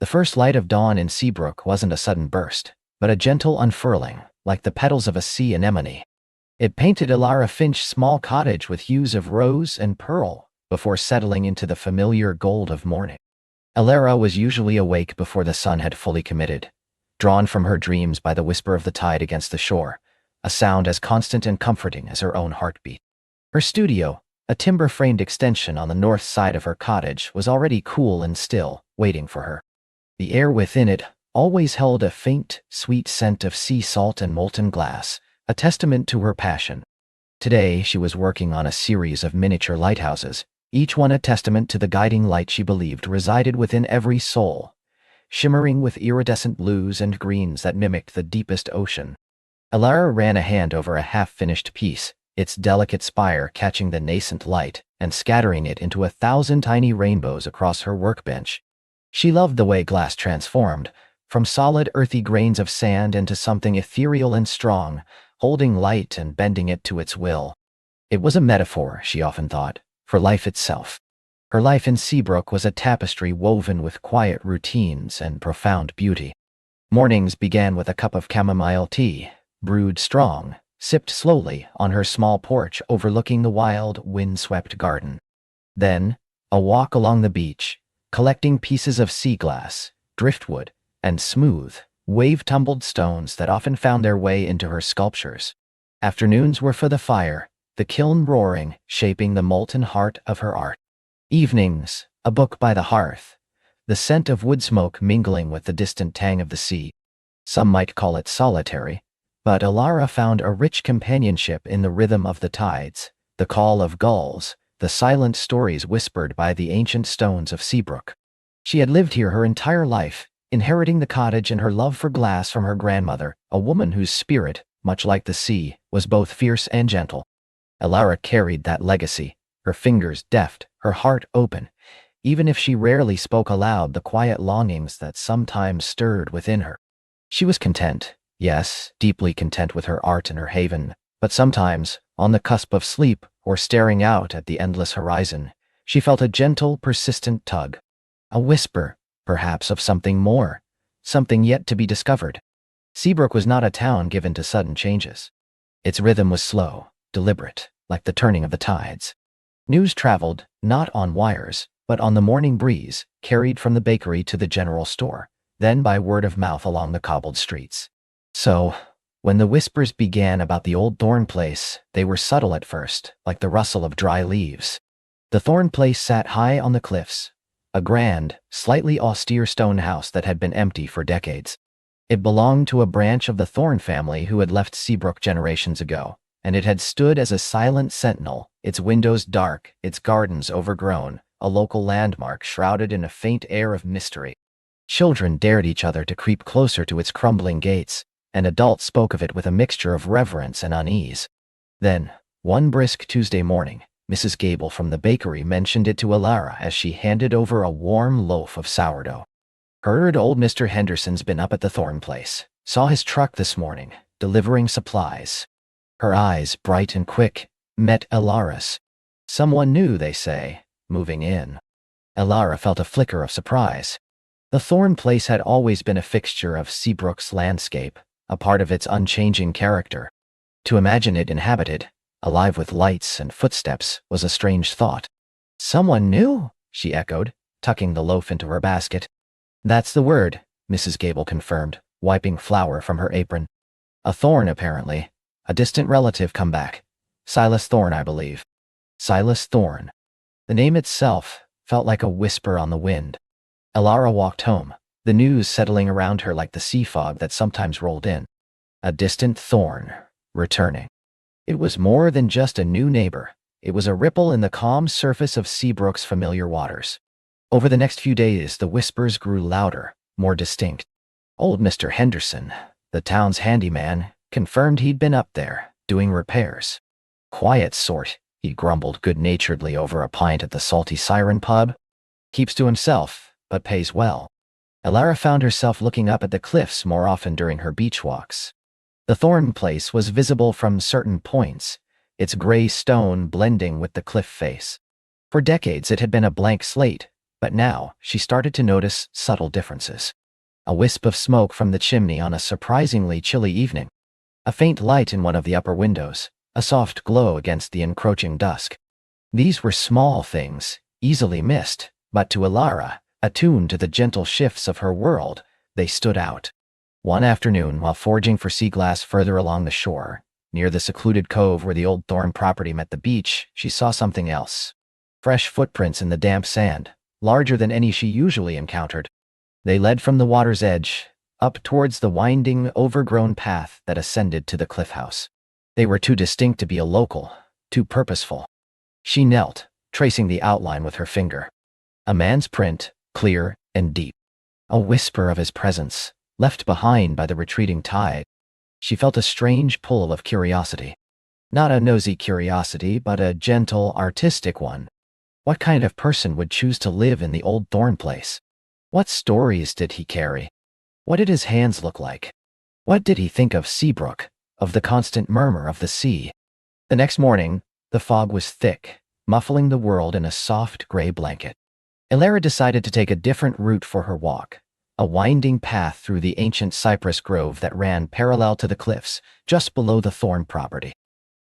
The first light of dawn in Seabrook wasn't a sudden burst, but a gentle unfurling, like the petals of a sea anemone. It painted Elara Finch's small cottage with hues of rose and pearl before settling into the familiar gold of morning. Elara was usually awake before the sun had fully committed, drawn from her dreams by the whisper of the tide against the shore, a sound as constant and comforting as her own heartbeat. Her studio, a timber-framed extension on the north side of her cottage, was already cool and still, waiting for her. The air within it always held a faint, sweet scent of sea salt and molten glass, a testament to her passion. Today, she was working on a series of miniature lighthouses, each one a testament to the guiding light she believed resided within every soul, shimmering with iridescent blues and greens that mimicked the deepest ocean. Elara ran a hand over a half-finished piece, its delicate spire catching the nascent light and scattering it into 1,000 tiny rainbows across her workbench. She loved the way glass transformed, from solid earthy grains of sand into something ethereal and strong, holding light and bending it to its will. It was a metaphor, she often thought, for life itself. Her life in Seabrook was a tapestry woven with quiet routines and profound beauty. Mornings began with a cup of chamomile tea, brewed strong, sipped slowly on her small porch overlooking the wild, wind-swept garden. Then, a walk along the beach, collecting pieces of sea glass, driftwood, and smooth, wave-tumbled stones that often found their way into her sculptures. Afternoons were for the fire, the kiln roaring, shaping the molten heart of her art. Evenings, a book by the hearth, the scent of wood smoke mingling with the distant tang of the sea. Some might call it solitary, but Elara found a rich companionship in the rhythm of the tides, the call of gulls, the silent stories whispered by the ancient stones of Seabrook. She had lived here her entire life, inheriting the cottage and her love for glass from her grandmother, a woman whose spirit, much like the sea, was both fierce and gentle. Elara carried that legacy, her fingers deft, her heart open, even if she rarely spoke aloud the quiet longings that sometimes stirred within her. She was content, yes, deeply content with her art and her haven, but sometimes, on the cusp of sleep or staring out at the endless horizon, she felt a gentle, persistent tug. A whisper, perhaps, of something more, something yet to be discovered. Seabrook was not a town given to sudden changes. Its rhythm was slow, deliberate, like the turning of the tides. News traveled, not on wires, but on the morning breeze, carried from the bakery to the general store, then by word of mouth along the cobbled streets. So, when the whispers began about the old Thorn place, they were subtle at first, like the rustle of dry leaves. The Thorn place sat high on the cliffs, a grand, slightly austere stone house that had been empty for decades. It belonged to a branch of the Thorn family who had left Seabrook generations ago, and it had stood as a silent sentinel, its windows dark, its gardens overgrown, a local landmark shrouded in a faint air of mystery. Children dared each other to creep closer to its crumbling gates, and adults spoke of it with a mixture of reverence and unease. Then, one brisk Tuesday morning, Mrs. Gable from the bakery mentioned it to Elara as she handed over a warm loaf of sourdough. "Heard old Mr. Henderson's been up at the Thorn place. Saw his truck this morning, delivering supplies." Her eyes, bright and quick, met Elara's. Someone new, they say, moving in. Elara felt a flicker of surprise. The Thorn place had always been a fixture of Seabrook's landscape, a part of its unchanging character. To imagine it inhabited, alive with lights and footsteps, was a strange thought. "Someone new?" she echoed, tucking the loaf into her basket. "That's the word," Mrs. Gable confirmed, wiping flour from her apron. "A Thorn, apparently. A distant relative come back. Silas Thorn, I believe." Silas Thorn. The name itself felt like a whisper on the wind. Elara walked home, the news settling around her like the sea fog that sometimes rolled in. A distant Thorn, returning. It was more than just a new neighbor. It was a ripple in the calm surface of Seabrook's familiar waters. Over the next few days, the whispers grew louder, more distinct. Old Mr. Henderson, the town's handyman, confirmed he'd been up there, doing repairs. "Quiet sort," he grumbled good-naturedly over a pint at the Salty Siren pub. "Keeps to himself, but pays well." Elara found herself looking up at the cliffs more often during her beach walks. The Thorn place was visible from certain points, its gray stone blending with the cliff face. For decades it had been a blank slate, But now, she started to notice subtle differences. A wisp of smoke from the chimney on a surprisingly chilly evening. A faint light in one of the upper windows. A soft glow against the encroaching dusk. These were small things, easily missed, but to Ilara, attuned to the gentle shifts of her world, they stood out. One afternoon, while foraging for sea glass further along the shore, near the secluded cove where the old Thorn property met the beach, she saw something else. Fresh footprints in the damp sand, larger than any she usually encountered. They led from the water's edge, up towards the winding, overgrown path that ascended to the cliff house. They were too distinct to be a local, too purposeful. She knelt, tracing the outline with her finger. A man's print, clear and deep. A whisper of his presence, left behind by the retreating tide. She felt a strange pull of curiosity. Not a nosy curiosity, but a gentle, artistic one. What kind of person would choose to live in the old Thorn place? What stories did he carry? What did his hands look like? What did he think of Seabrook, of the constant murmur of the sea? The next morning, the fog was thick, muffling the world in a soft gray blanket. Ilara decided to take a different route for her walk, a winding path through the ancient cypress grove that ran parallel to the cliffs, just below the Thorn property.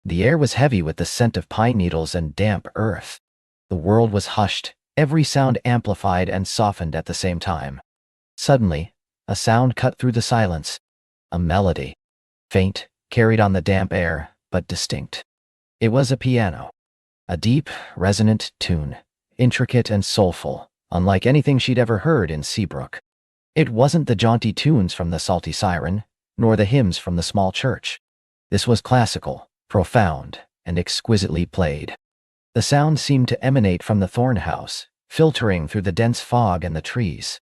The air was heavy with the scent of pine needles and damp earth. The world was hushed, every sound amplified and softened at the same time. Suddenly, a sound cut through the silence. A melody. Faint, carried on the damp air, but distinct. It was a piano. A deep, resonant tune, intricate and soulful, unlike anything she'd ever heard in Seabrook. It wasn't the jaunty tunes from the Salty Siren, nor the hymns from the small church. This was classical, profound, and exquisitely played. The sound seemed to emanate from the Thorn house, filtering through the dense fog and the trees.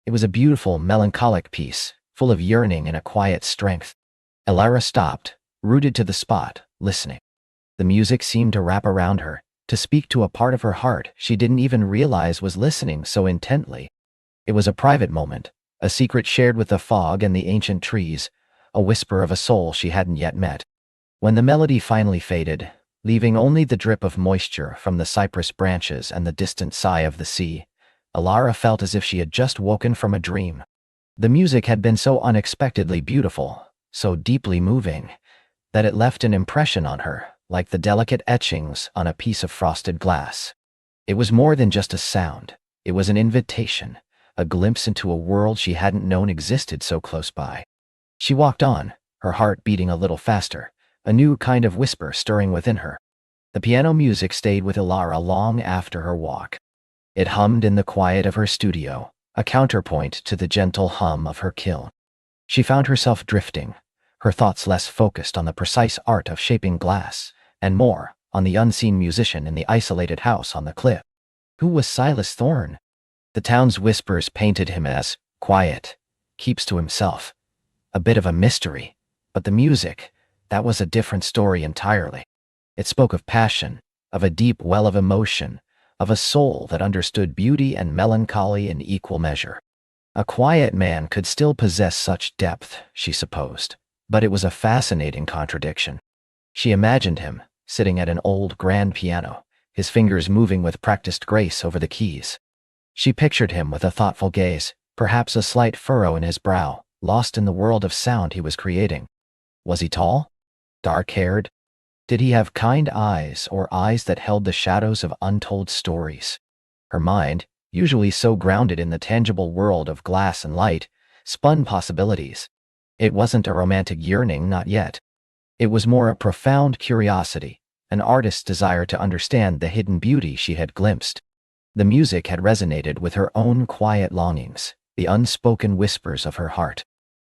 It was a beautiful, melancholic piece, full of yearning and a quiet strength. Ilara stopped, rooted to the spot, listening. The music seemed to wrap around her, to speak to a part of her heart she didn't even realize was listening so intently. It was a private moment, a secret shared with the fog and the ancient trees, a whisper of a soul she hadn't yet met. When the melody finally faded, leaving only the drip of moisture from the cypress branches and the distant sigh of the sea, Ilara felt as if she had just woken from a dream. The music had been so unexpectedly beautiful, so deeply moving, that it left an impression on her, like the delicate etchings on a piece of frosted glass. It was more than just a sound. It was an invitation, a glimpse into a world she hadn't known existed so close by. She walked on, her heart beating a little faster, a new kind of whisper stirring within her. The piano music stayed with Ilara long after her walk. It hummed in the quiet of her studio, a counterpoint to the gentle hum of her kiln. She found herself drifting, her thoughts less focused on the precise art of shaping glass, and more on the unseen musician in the isolated house on the cliff. Who was Silas Thorn? The town's whispers painted him as quiet, keeps to himself. A bit of a mystery, but the music, that was a different story entirely. It spoke of passion, of a deep well of emotion, of a soul that understood beauty and melancholy in equal measure. A quiet man could still possess such depth, she supposed, but it was a fascinating contradiction. She imagined him, sitting at an old grand piano, his fingers moving with practiced grace over the keys. She pictured him with a thoughtful gaze, perhaps a slight furrow in his brow, lost in the world of sound he was creating. Was he tall? Dark-haired? Did he have kind eyes or eyes that held the shadows of untold stories? Her mind, usually so grounded in the tangible world of glass and light, spun possibilities. It wasn't a romantic yearning, not yet. It was more a profound curiosity, an artist's desire to understand the hidden beauty she had glimpsed. The music had resonated with her own quiet longings, the unspoken whispers of her heart.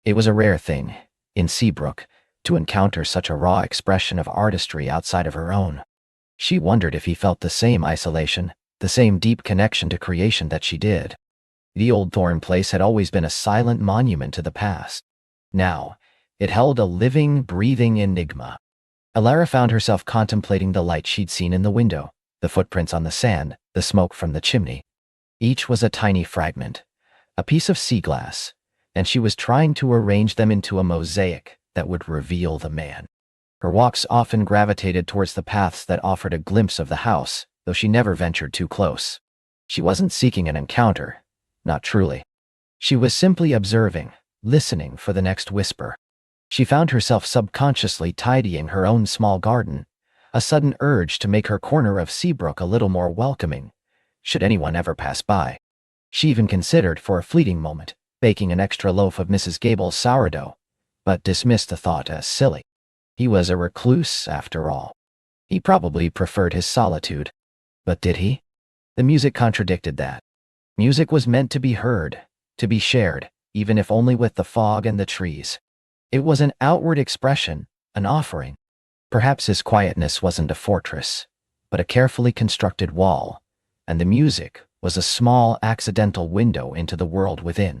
It was a rare thing, in Seabrook, to encounter such a raw expression of artistry outside of her own. She wondered if he felt the same isolation, the same deep connection to creation that she did. The old Thorn place had always been a silent monument to the past. Now, it held a living, breathing enigma. Ilara found herself contemplating the light she'd seen in the window, the footprints on the sand, the smoke from the chimney. Each was a tiny fragment, a piece of sea glass, and she was trying to arrange them into a mosaic that would reveal the man. Her walks often gravitated towards the paths that offered a glimpse of the house, though she never ventured too close. She wasn't seeking an encounter. Not truly. She was simply observing, listening for the next whisper. She found herself subconsciously tidying her own small garden, a sudden urge to make her corner of Seabrook a little more welcoming, should anyone ever pass by. She even considered, for a fleeting moment, baking an extra loaf of Mrs. Gable's sourdough, but dismissed the thought as silly. He was a recluse, after all. He probably preferred his solitude. But did he? The music contradicted that. Music was meant to be heard, to be shared, even if only with the fog and the trees. It was an outward expression, an offering. Perhaps his quietness wasn't a fortress, but a carefully constructed wall, and the music was a small, accidental window into the world within.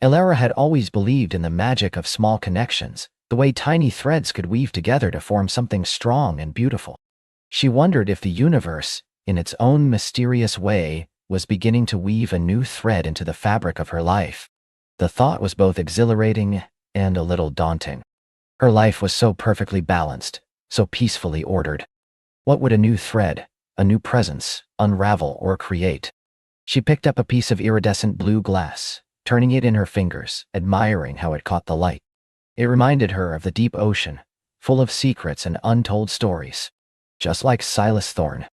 Elara had always believed in the magic of small connections, the way tiny threads could weave together to form something strong and beautiful. She wondered if the universe, in its own mysterious way, was beginning to weave a new thread into the fabric of her life. The thought was both exhilarating and a little daunting. Her life was so perfectly balanced, so peacefully ordered. What would a new thread, a new presence, unravel or create? She picked up a piece of iridescent blue glass, turning it in her fingers, admiring how it caught the light. It reminded her of the deep ocean, full of secrets and untold stories. Just like Silas Thorne.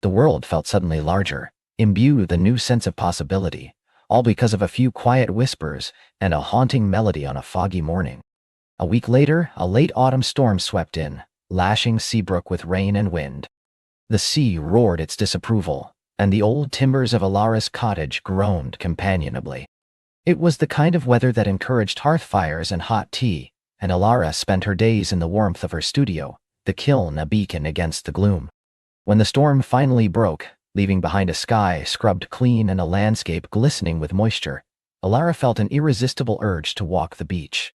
The world felt suddenly larger, imbued with a new sense of possibility, all because of a few quiet whispers and a haunting melody on a foggy morning. A week later, a late autumn storm swept in, lashing Seabrook with rain and wind. The sea roared its disapproval, and the old timbers of Elara's cottage groaned companionably. It was the kind of weather that encouraged hearth fires and hot tea, and Elara spent her days in the warmth of her studio, the kiln a beacon against the gloom. When the storm finally broke, leaving behind a sky scrubbed clean and a landscape glistening with moisture, Elara felt an irresistible urge to walk the beach.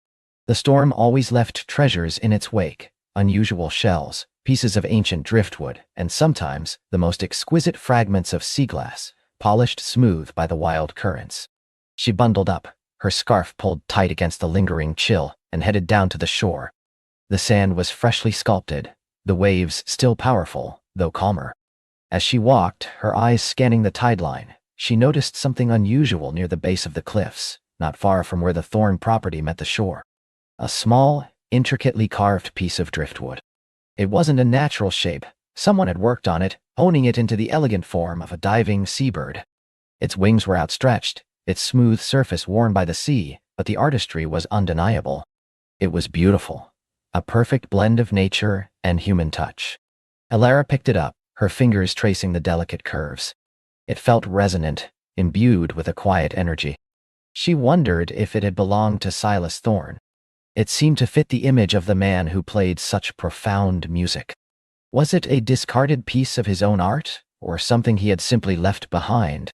The storm always left treasures in its wake, unusual shells, pieces of ancient driftwood, and sometimes the most exquisite fragments of sea glass, polished smooth by the wild currents. She bundled up, her scarf pulled tight against the lingering chill, and headed down to the shore. The sand was freshly sculpted, the waves still powerful, though calmer. As she walked, her eyes scanning the tide line, she noticed something unusual near the base of the cliffs, not far from where the Thorne property met the shore. A small, intricately carved piece of driftwood. It wasn't a natural shape. Someone had worked on it, honing it into the elegant form of a diving seabird. Its wings were outstretched, its smooth surface worn by the sea, but the artistry was undeniable. It was beautiful, a perfect blend of nature and human touch. Elara picked it up, her fingers tracing the delicate curves. It felt resonant, imbued with a quiet energy. She wondered if it had belonged to Silas Thorne. It seemed to fit the image of the man who played such profound music. Was it a discarded piece of his own art, or something he had simply left behind?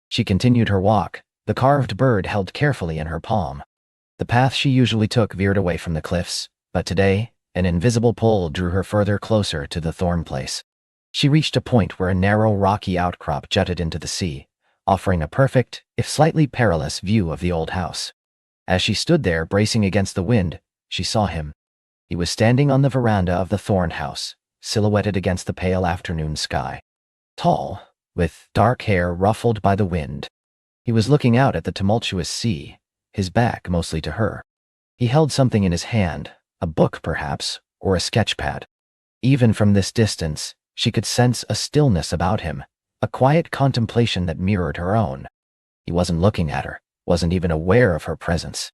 She continued her walk, the carved bird held carefully in her palm. The path she usually took veered away from the cliffs, but today, an invisible pull drew her further closer to the Thorne place. She reached a point where a narrow rocky outcrop jutted into the sea, offering a perfect, if slightly perilous, view of the old house. As she stood there bracing against the wind, she saw him. He was standing on the veranda of the Thorne house, silhouetted against the pale afternoon sky. Tall, with dark hair ruffled by the wind. He was looking out at the tumultuous sea, his back mostly to her. He held something in his hand, a book perhaps, or a sketchpad. Even from this distance, she could sense a stillness about him, a quiet contemplation that mirrored her own. He wasn't looking at her, wasn't even aware of her presence.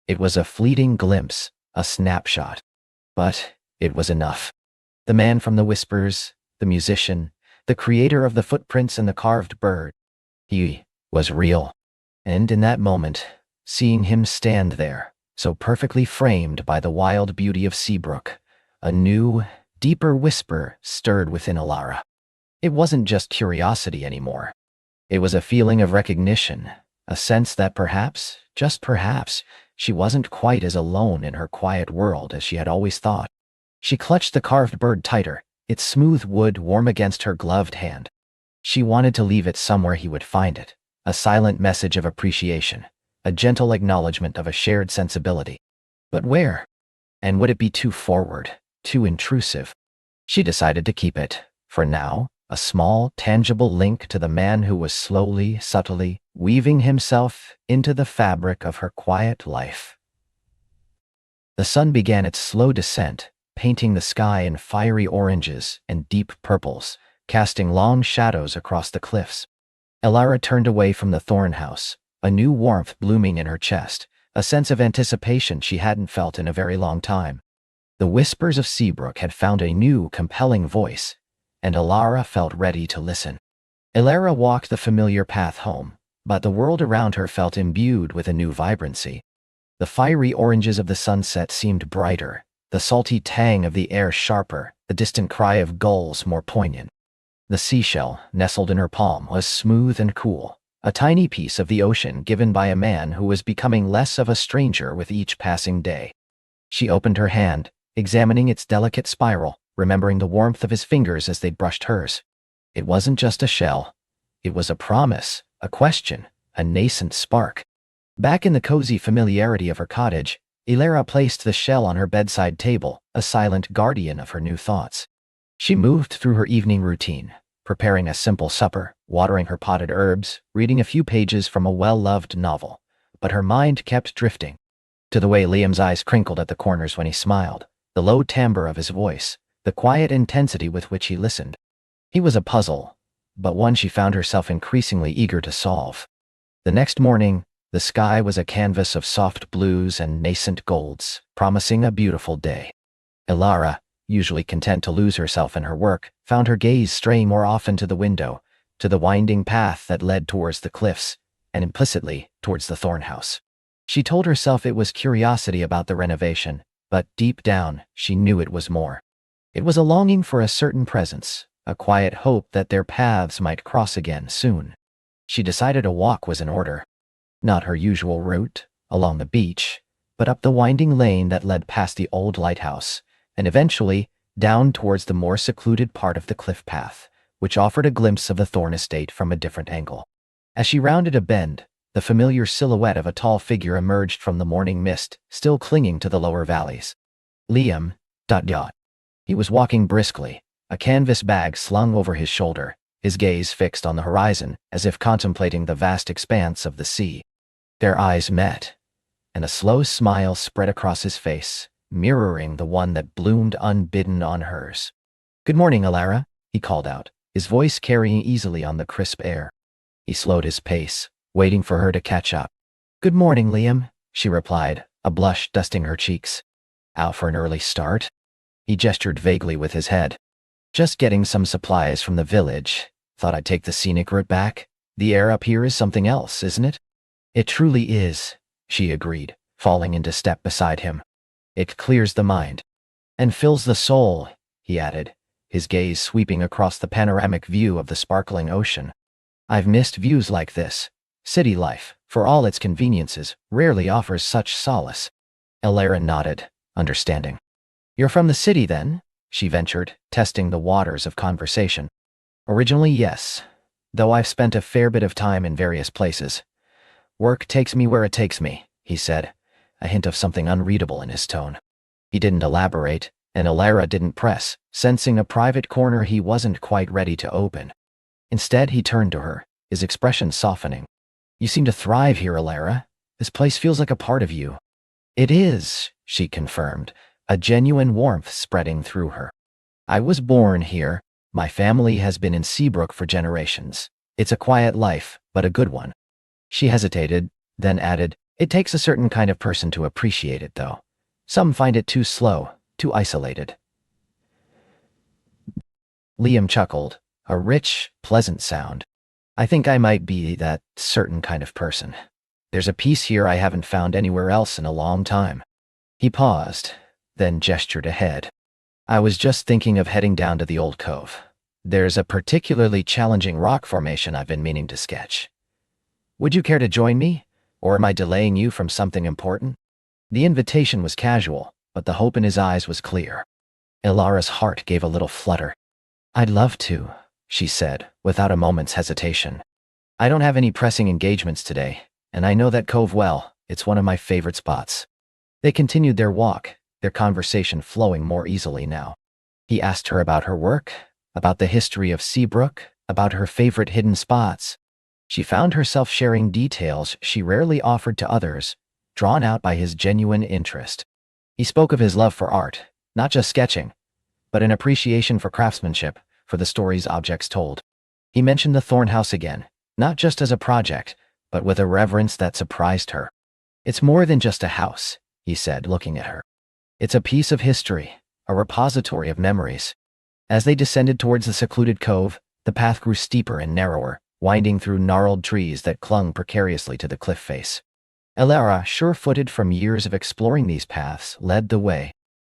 It was a fleeting glimpse, a snapshot. But it was enough. The man from the whispers, the musician, the creator of the footprints and the carved bird. He was real. And in that moment, seeing him stand there, so perfectly framed by the wild beauty of Seabrook, a new, deeper whisper stirred within Elara. It wasn't just curiosity anymore. It was a feeling of recognition, a sense that perhaps, just perhaps, she wasn't quite as alone in her quiet world as she had always thought. She clutched the carved bird tighter, its smooth wood warm against her gloved hand. She wanted to leave it somewhere he would find it, a silent message of appreciation, a gentle acknowledgement of a shared sensibility. But where? And would it be too forward, too intrusive? She decided to keep it, for now, a small, tangible link to the man who was slowly, subtly weaving himself into the fabric of her quiet life. The sun began its slow descent, painting the sky in fiery oranges and deep purples, casting long shadows across the cliffs. Elara turned away from the thorn house, a new warmth blooming in her chest, a sense of anticipation she hadn't felt in a very long time. The whispers of Seabrook had found a new, compelling voice, and Elara felt ready to listen. Elara walked the familiar path home, but the world around her felt imbued with a new vibrancy. The fiery oranges of the sunset seemed brighter, the salty tang of the air sharper, the distant cry of gulls more poignant. The seashell, nestled in her palm, was smooth and cool, a tiny piece of the ocean given by a man who was becoming less of a stranger with each passing day. She opened her hand, examining its delicate spiral, remembering the warmth of his fingers as they brushed hers. It wasn't just a shell. It was a promise, a question, a nascent spark. Back in the cozy familiarity of her cottage, Elara placed the shell on her bedside table, a silent guardian of her new thoughts. She moved through her evening routine, preparing a simple supper, watering her potted herbs, reading a few pages from a well-loved novel. But her mind kept drifting. To the way Liam's eyes crinkled at the corners when he smiled, the low timbre of his voice, the quiet intensity with which he listened. He was a puzzle, but one she found herself increasingly eager to solve. The next morning, the sky was a canvas of soft blues and nascent golds, promising a beautiful day. Elara, usually content to lose herself in her work, found her gaze straying more often to the window, to the winding path that led towards the cliffs, and implicitly towards the thorn house. She told herself it was curiosity about the renovation, but deep down, she knew it was more. It was a longing for a certain presence, a quiet hope that their paths might cross again soon. She decided a walk was in order. Not her usual route, along the beach, but up the winding lane that led past the old lighthouse, and eventually down towards the more secluded part of the cliff path, which offered a glimpse of the Thorn estate from a different angle. As she rounded a bend, the familiar silhouette of a tall figure emerged from the morning mist, still clinging to the lower valleys. Liam. He was walking briskly, a canvas bag slung over his shoulder, his gaze fixed on the horizon, as if contemplating the vast expanse of the sea. Their eyes met, and a slow smile spread across his face, mirroring the one that bloomed unbidden on hers. "Good morning, Elara," he called out, his voice carrying easily on the crisp air. He slowed his pace, waiting for her to catch up. "Good morning, Liam," she replied, a blush dusting her cheeks. "Out for an early start?" He gestured vaguely with his head. "Just getting some supplies from the village. Thought I'd take the scenic route back. The air up here is something else, isn't it?" "It truly is," she agreed, falling into step beside him. "It clears the mind." "And fills the soul," he added, his gaze sweeping across the panoramic view of the sparkling ocean. "I've missed views like this. City life, for all its conveniences, rarely offers such solace." Elara nodded, understanding. "You're from the city, then?" she ventured, testing the waters of conversation. "Originally, yes, though I've spent a fair bit of time in various places. Work takes me where it takes me," he said, a hint of something unreadable in his tone. He didn't elaborate, and Elara didn't press, sensing a private corner he wasn't quite ready to open. Instead, he turned to her, his expression softening. "You seem to thrive here, Elara. This place feels like a part of you." "It is," she confirmed, a genuine warmth spreading through her. "I was born here. My family has been in Seabrook for generations. It's a quiet life, but a good one." She hesitated, then added, "It takes a certain kind of person to appreciate it, though. Some find it too slow, too isolated." Liam chuckled, a rich, pleasant sound. "I think I might be that certain kind of person. There's a peace here I haven't found anywhere else in a long time." He paused, then gestured ahead. "I was just thinking of heading down to the old cove. There's a particularly challenging rock formation I've been meaning to sketch. Would you care to join me, or am I delaying you from something important?" The invitation was casual, but the hope in his eyes was clear. Elara's heart gave a little flutter. "I'd love to," she said, without a moment's hesitation. "I don't have any pressing engagements today, and I know that cove well. It's one of my favorite spots." They continued their walk, their conversation flowing more easily now. He asked her about her work, about the history of Seabrook, about her favorite hidden spots. She found herself sharing details she rarely offered to others, drawn out by his genuine interest. He spoke of his love for art, not just sketching, but an appreciation for craftsmanship, for the stories objects told. He mentioned the Thornhouse again, not just as a project, but with a reverence that surprised her. "It's more than just a house," he said, looking at her. "It's a piece of history, a repository of memories." As they descended towards the secluded cove, the path grew steeper and narrower, winding through gnarled trees that clung precariously to the cliff face. Elara, sure-footed from years of exploring these paths, led the way.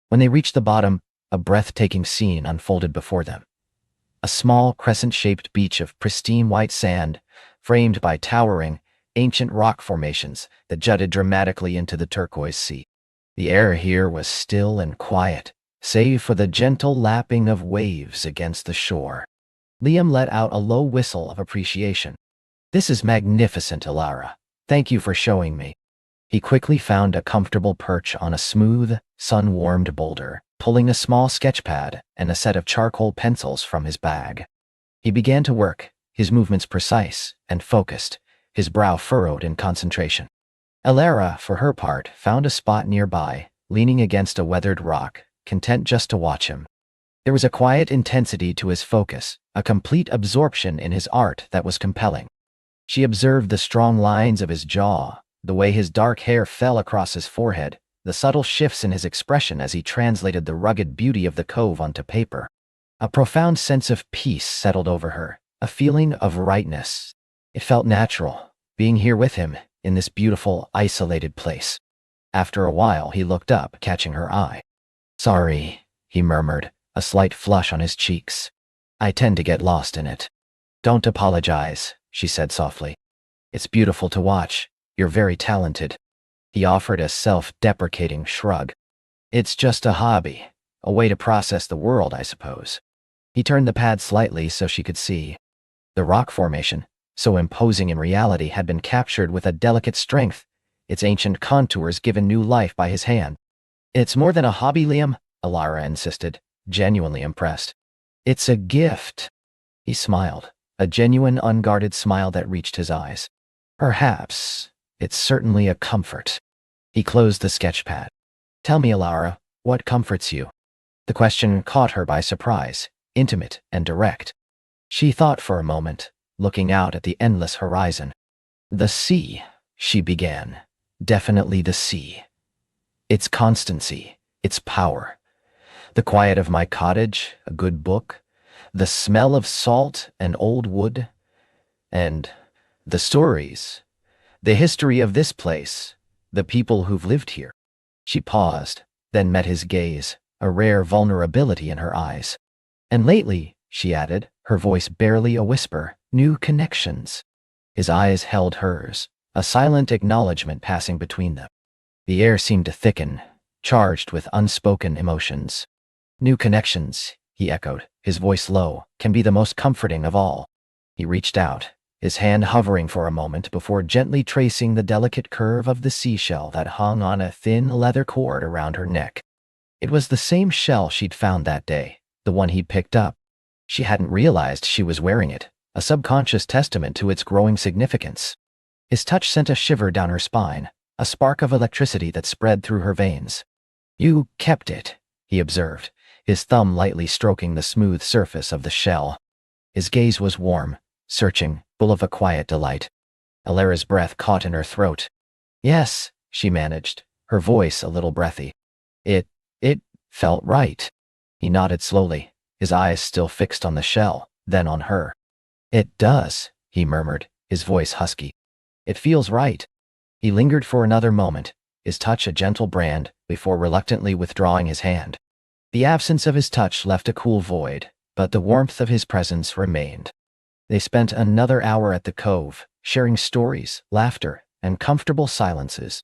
When they reached the bottom, a breathtaking scene unfolded before them. A small, crescent-shaped beach of pristine white sand, framed by towering, ancient rock formations that jutted dramatically into the turquoise sea. The air here was still and quiet, save for the gentle lapping of waves against the shore. Liam let out a low whistle of appreciation. "This is magnificent, Elara. Thank you for showing me." He quickly found a comfortable perch on a smooth, sun-warmed boulder, pulling a small sketchpad and a set of charcoal pencils from his bag. He began to work, his movements precise and focused, his brow furrowed in concentration. Elara, for her part, found a spot nearby, leaning against a weathered rock, content just to watch him. There was a quiet intensity to his focus, a complete absorption in his art that was compelling. She observed the strong lines of his jaw, the way his dark hair fell across his forehead, the subtle shifts in his expression as he translated the rugged beauty of the cove onto paper. A profound sense of peace settled over her, a feeling of rightness. It felt natural, being here with him, in this beautiful, isolated place. After a while, he looked up, catching her eye. "Sorry," he murmured, a slight flush on his cheeks. "I tend to get lost in it." "Don't apologize," she said softly. "It's beautiful to watch. You're very talented." He offered a self-deprecating shrug. "It's just a hobby, a way to process the world, I suppose." He turned the pad slightly so she could see. The rock formation, so imposing in reality, had been captured with a delicate strength, its ancient contours given new life by his hand. "It's more than a hobby, Liam," Elara insisted, genuinely impressed. "It's a gift." He smiled, a genuine, unguarded smile that reached his eyes. "Perhaps. It's certainly a comfort." He closed the sketchpad. "Tell me, Elara, what comforts you?" The question caught her by surprise, intimate and direct. She thought for a moment, looking out at the endless horizon. "The sea," she began. "Definitely the sea. Its constancy, its power. The quiet of my cottage, a good book, the smell of salt and old wood, and the stories, the history of this place, the people who've lived here." She paused, then met his gaze, a rare vulnerability in her eyes. "And lately," she added, her voice barely a whisper, "new connections." His eyes held hers, a silent acknowledgement passing between them. The air seemed to thicken, charged with unspoken emotions. "New connections," he echoed, his voice low, "can be the most comforting of all." He reached out, his hand hovering for a moment before gently tracing the delicate curve of the seashell that hung on a thin leather cord around her neck. It was the same shell she'd found that day, the one he'd picked up. She hadn't realized she was wearing it, a subconscious testament to its growing significance. His touch sent a shiver down her spine, a spark of electricity that spread through her veins. "You kept it," he observed, his thumb lightly stroking the smooth surface of the shell. His gaze was warm, searching, full of a quiet delight. Elara's breath caught in her throat. "Yes," she managed, her voice a little breathy. It felt right." He nodded slowly, his eyes still fixed on the shell, then on her. "It does," he murmured, his voice husky. "It feels right." He lingered for another moment, his touch a gentle brand, before reluctantly withdrawing his hand. The absence of his touch left a cool void, but the warmth of his presence remained. They spent another hour at the cove, sharing stories, laughter, and comfortable silences.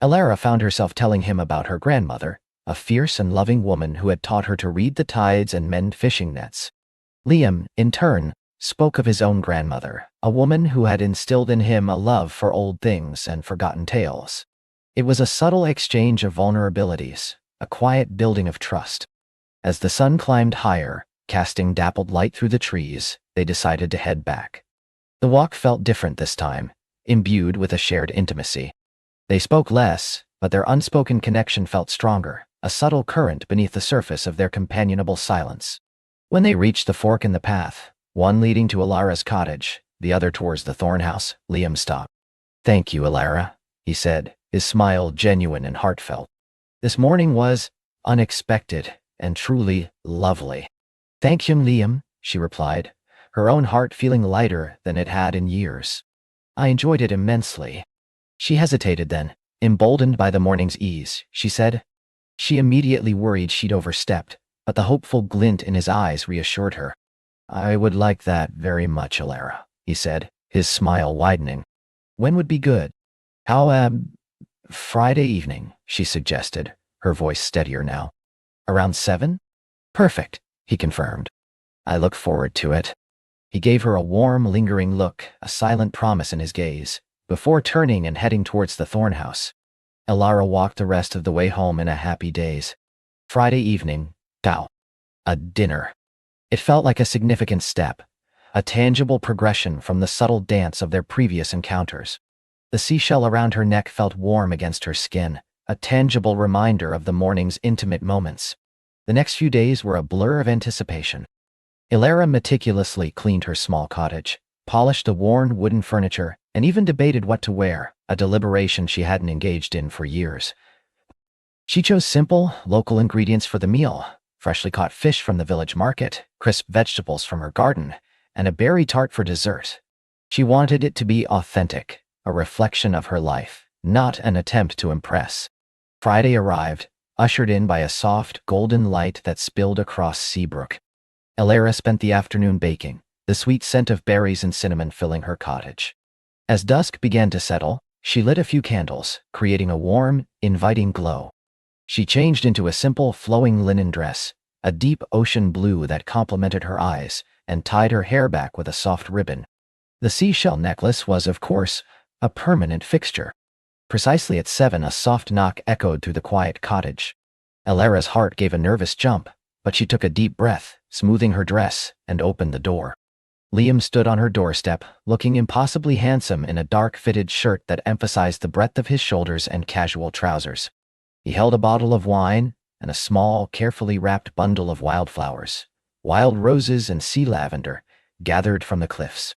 Elara found herself telling him about her grandmother, a fierce and loving woman who had taught her to read the tides and mend fishing nets. Liam, in turn, spoke of his own grandmother, a woman who had instilled in him a love for old things and forgotten tales. It was a subtle exchange of vulnerabilities, a quiet building of trust. As the sun climbed higher, Casting dappled light through the trees, they decided to head back. The walk felt different this time, imbued with a shared intimacy. They spoke less, but their unspoken connection felt stronger, a subtle current beneath the surface of their companionable silence. When they reached the fork in the path, one leading to Alara's cottage, the other towards the thorn house, Liam stopped. "Thank you, Alara," he said, his smile genuine and heartfelt. "This morning was unexpected and truly lovely." "Thank you, Liam," she replied, her own heart feeling lighter than it had in years. "I enjoyed it immensely." She hesitated then, emboldened by the morning's ease, she said. She immediately worried she'd overstepped, but the hopeful glint in his eyes reassured her. "I would like that very much, Alara," he said, his smile widening. "When would be good?" "How, Friday evening," she suggested, her voice steadier now. "Around 7? "Perfect," he confirmed. "I look forward to it." He gave her a warm, lingering look, a silent promise in his gaze, before turning and heading towards the thorn house. Alara walked the rest of the way home in a happy daze. Friday evening, a dinner. It felt like a significant step, a tangible progression from the subtle dance of their previous encounters. The seashell around her neck felt warm against her skin, a tangible reminder of the morning's intimate moments. The next few days were a blur of anticipation. Alara meticulously cleaned her small cottage, polished the worn wooden furniture, and even debated what to wear, a deliberation she hadn't engaged in for years. She chose simple, local ingredients for the meal: freshly caught fish from the village market, crisp vegetables from her garden, and a berry tart for dessert. She wanted it to be authentic, a reflection of her life, not an attempt to impress. Friday arrived, ushered in by a soft, golden light that spilled across Seabrook. Alara spent the afternoon baking, the sweet scent of berries and cinnamon filling her cottage. As dusk began to settle, she lit a few candles, creating a warm, inviting glow. She changed into a simple, flowing linen dress, a deep ocean blue that complemented her eyes, and tied her hair back with a soft ribbon. The seashell necklace was, of course, a permanent fixture. Precisely at 7, a soft knock echoed through the quiet cottage. Alara's heart gave a nervous jump, but she took a deep breath, smoothing her dress, and opened the door. Liam stood on her doorstep, looking impossibly handsome in a dark fitted shirt that emphasized the breadth of his shoulders and casual trousers. He held a bottle of wine and a small, carefully wrapped bundle of wildflowers, wild roses and sea lavender, gathered from the cliffs.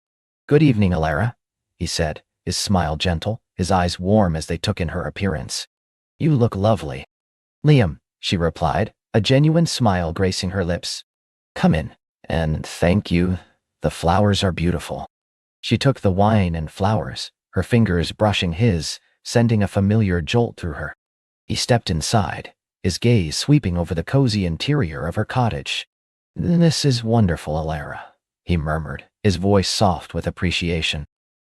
"Good evening, Alara," he said, his smile gentle, his eyes warm as they took in her appearance. "You look lovely." "Liam," she replied, a genuine smile gracing her lips. "Come in, and thank you. The flowers are beautiful." She took the wine and flowers, her fingers brushing his, sending a familiar jolt through her. He stepped inside, his gaze sweeping over the cozy interior of her cottage. "This is wonderful, Alara," he murmured, his voice soft with appreciation.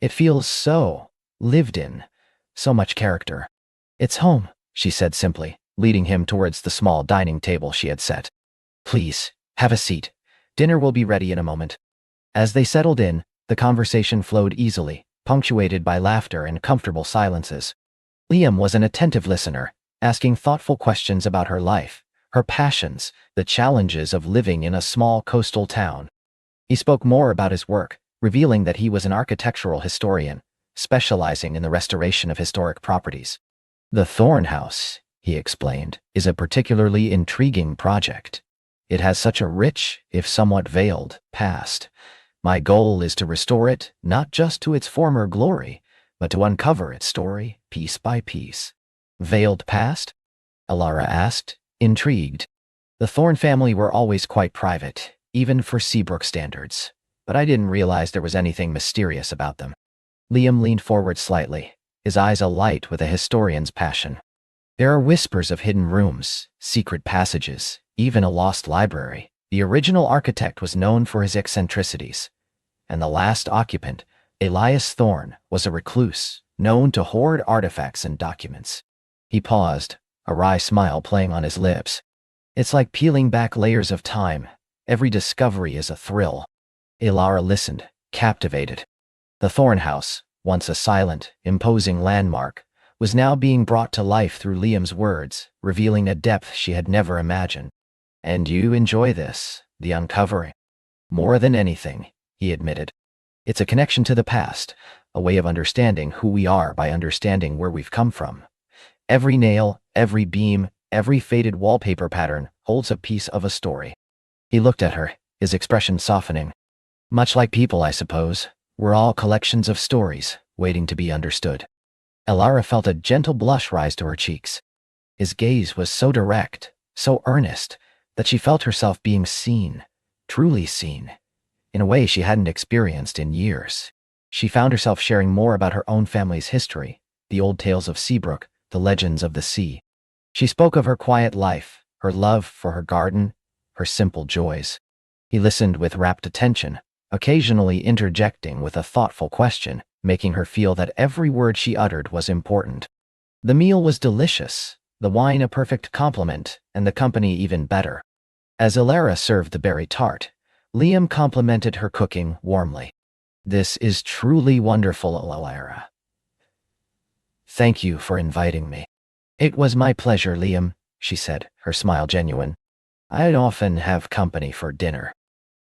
"It feels so lived in, so much character." "It's home," she said simply, leading him towards the small dining table she had set. "Please, have a seat. Dinner will be ready in a moment." As they settled in, the conversation flowed easily, punctuated by laughter and comfortable silences. Liam was an attentive listener, asking thoughtful questions about her life, her passions, the challenges of living in a small coastal town. He spoke more about his work, revealing that he was an architectural historian, specializing in the restoration of historic properties. "The Thorn House," he explained, "is a particularly intriguing project. It has such a rich, if somewhat veiled, past. My goal is to restore it, not just to its former glory, but to uncover its story, piece by piece." "Veiled past?" Alara asked, intrigued. The Thorn family were always quite private, even for Seabrook standards, but I didn't realize there was anything mysterious about them. Liam leaned forward slightly, his eyes alight with a historian's passion. "There are whispers of hidden rooms, secret passages, even a lost library. The original architect was known for his eccentricities, and the last occupant, Elias Thorn, was a recluse, known to hoard artifacts and documents." He paused, a wry smile playing on his lips. "It's like peeling back layers of time. Every discovery is a thrill." Alara listened, captivated. The Thorn House, once a silent, imposing landmark, was now being brought to life through Liam's words, revealing a depth she had never imagined. "And you enjoy this?" the uncovering. More than anything, he admitted. It's a connection to the past, a way of understanding who we are by understanding where we've come from. Every nail, every beam, every faded wallpaper pattern holds a piece of a story. He looked at her, his expression softening. Much like people, I suppose, we're all collections of stories, waiting to be understood. Elara felt a gentle blush rise to her cheeks. His gaze was so direct, so earnest, that she felt herself being seen, truly seen, in a way she hadn't experienced in years. She found herself sharing more about her own family's history, the old tales of Seabrook, the legends of the sea. She spoke of her quiet life, her love for her garden, her simple joys. He listened with rapt attention, occasionally interjecting with a thoughtful question, making her feel that every word she uttered was important. The meal was delicious, the wine a perfect compliment, and the company even better. As Elara served the berry tart, Liam complimented her cooking warmly. This is truly wonderful, Elara. Thank you for inviting me. It was my pleasure, Liam, she said, her smile genuine. I'd often have company for dinner.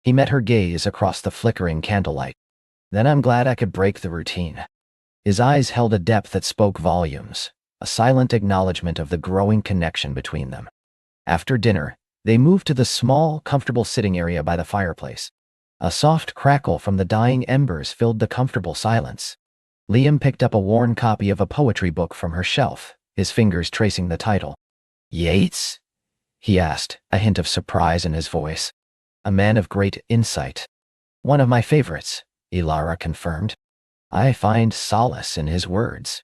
He met her gaze across the flickering candlelight. Then I'm glad I could break the routine. His eyes held a depth that spoke volumes, a silent acknowledgement of the growing connection between them. After dinner, they moved to the small, comfortable sitting area by the fireplace. A soft crackle from the dying embers filled the comfortable silence. Liam picked up a worn copy of a poetry book from her shelf, his fingers tracing the title. Yeats? He asked, a hint of surprise in his voice. A man of great insight. One of my favorites, Elara confirmed. I find solace in his words.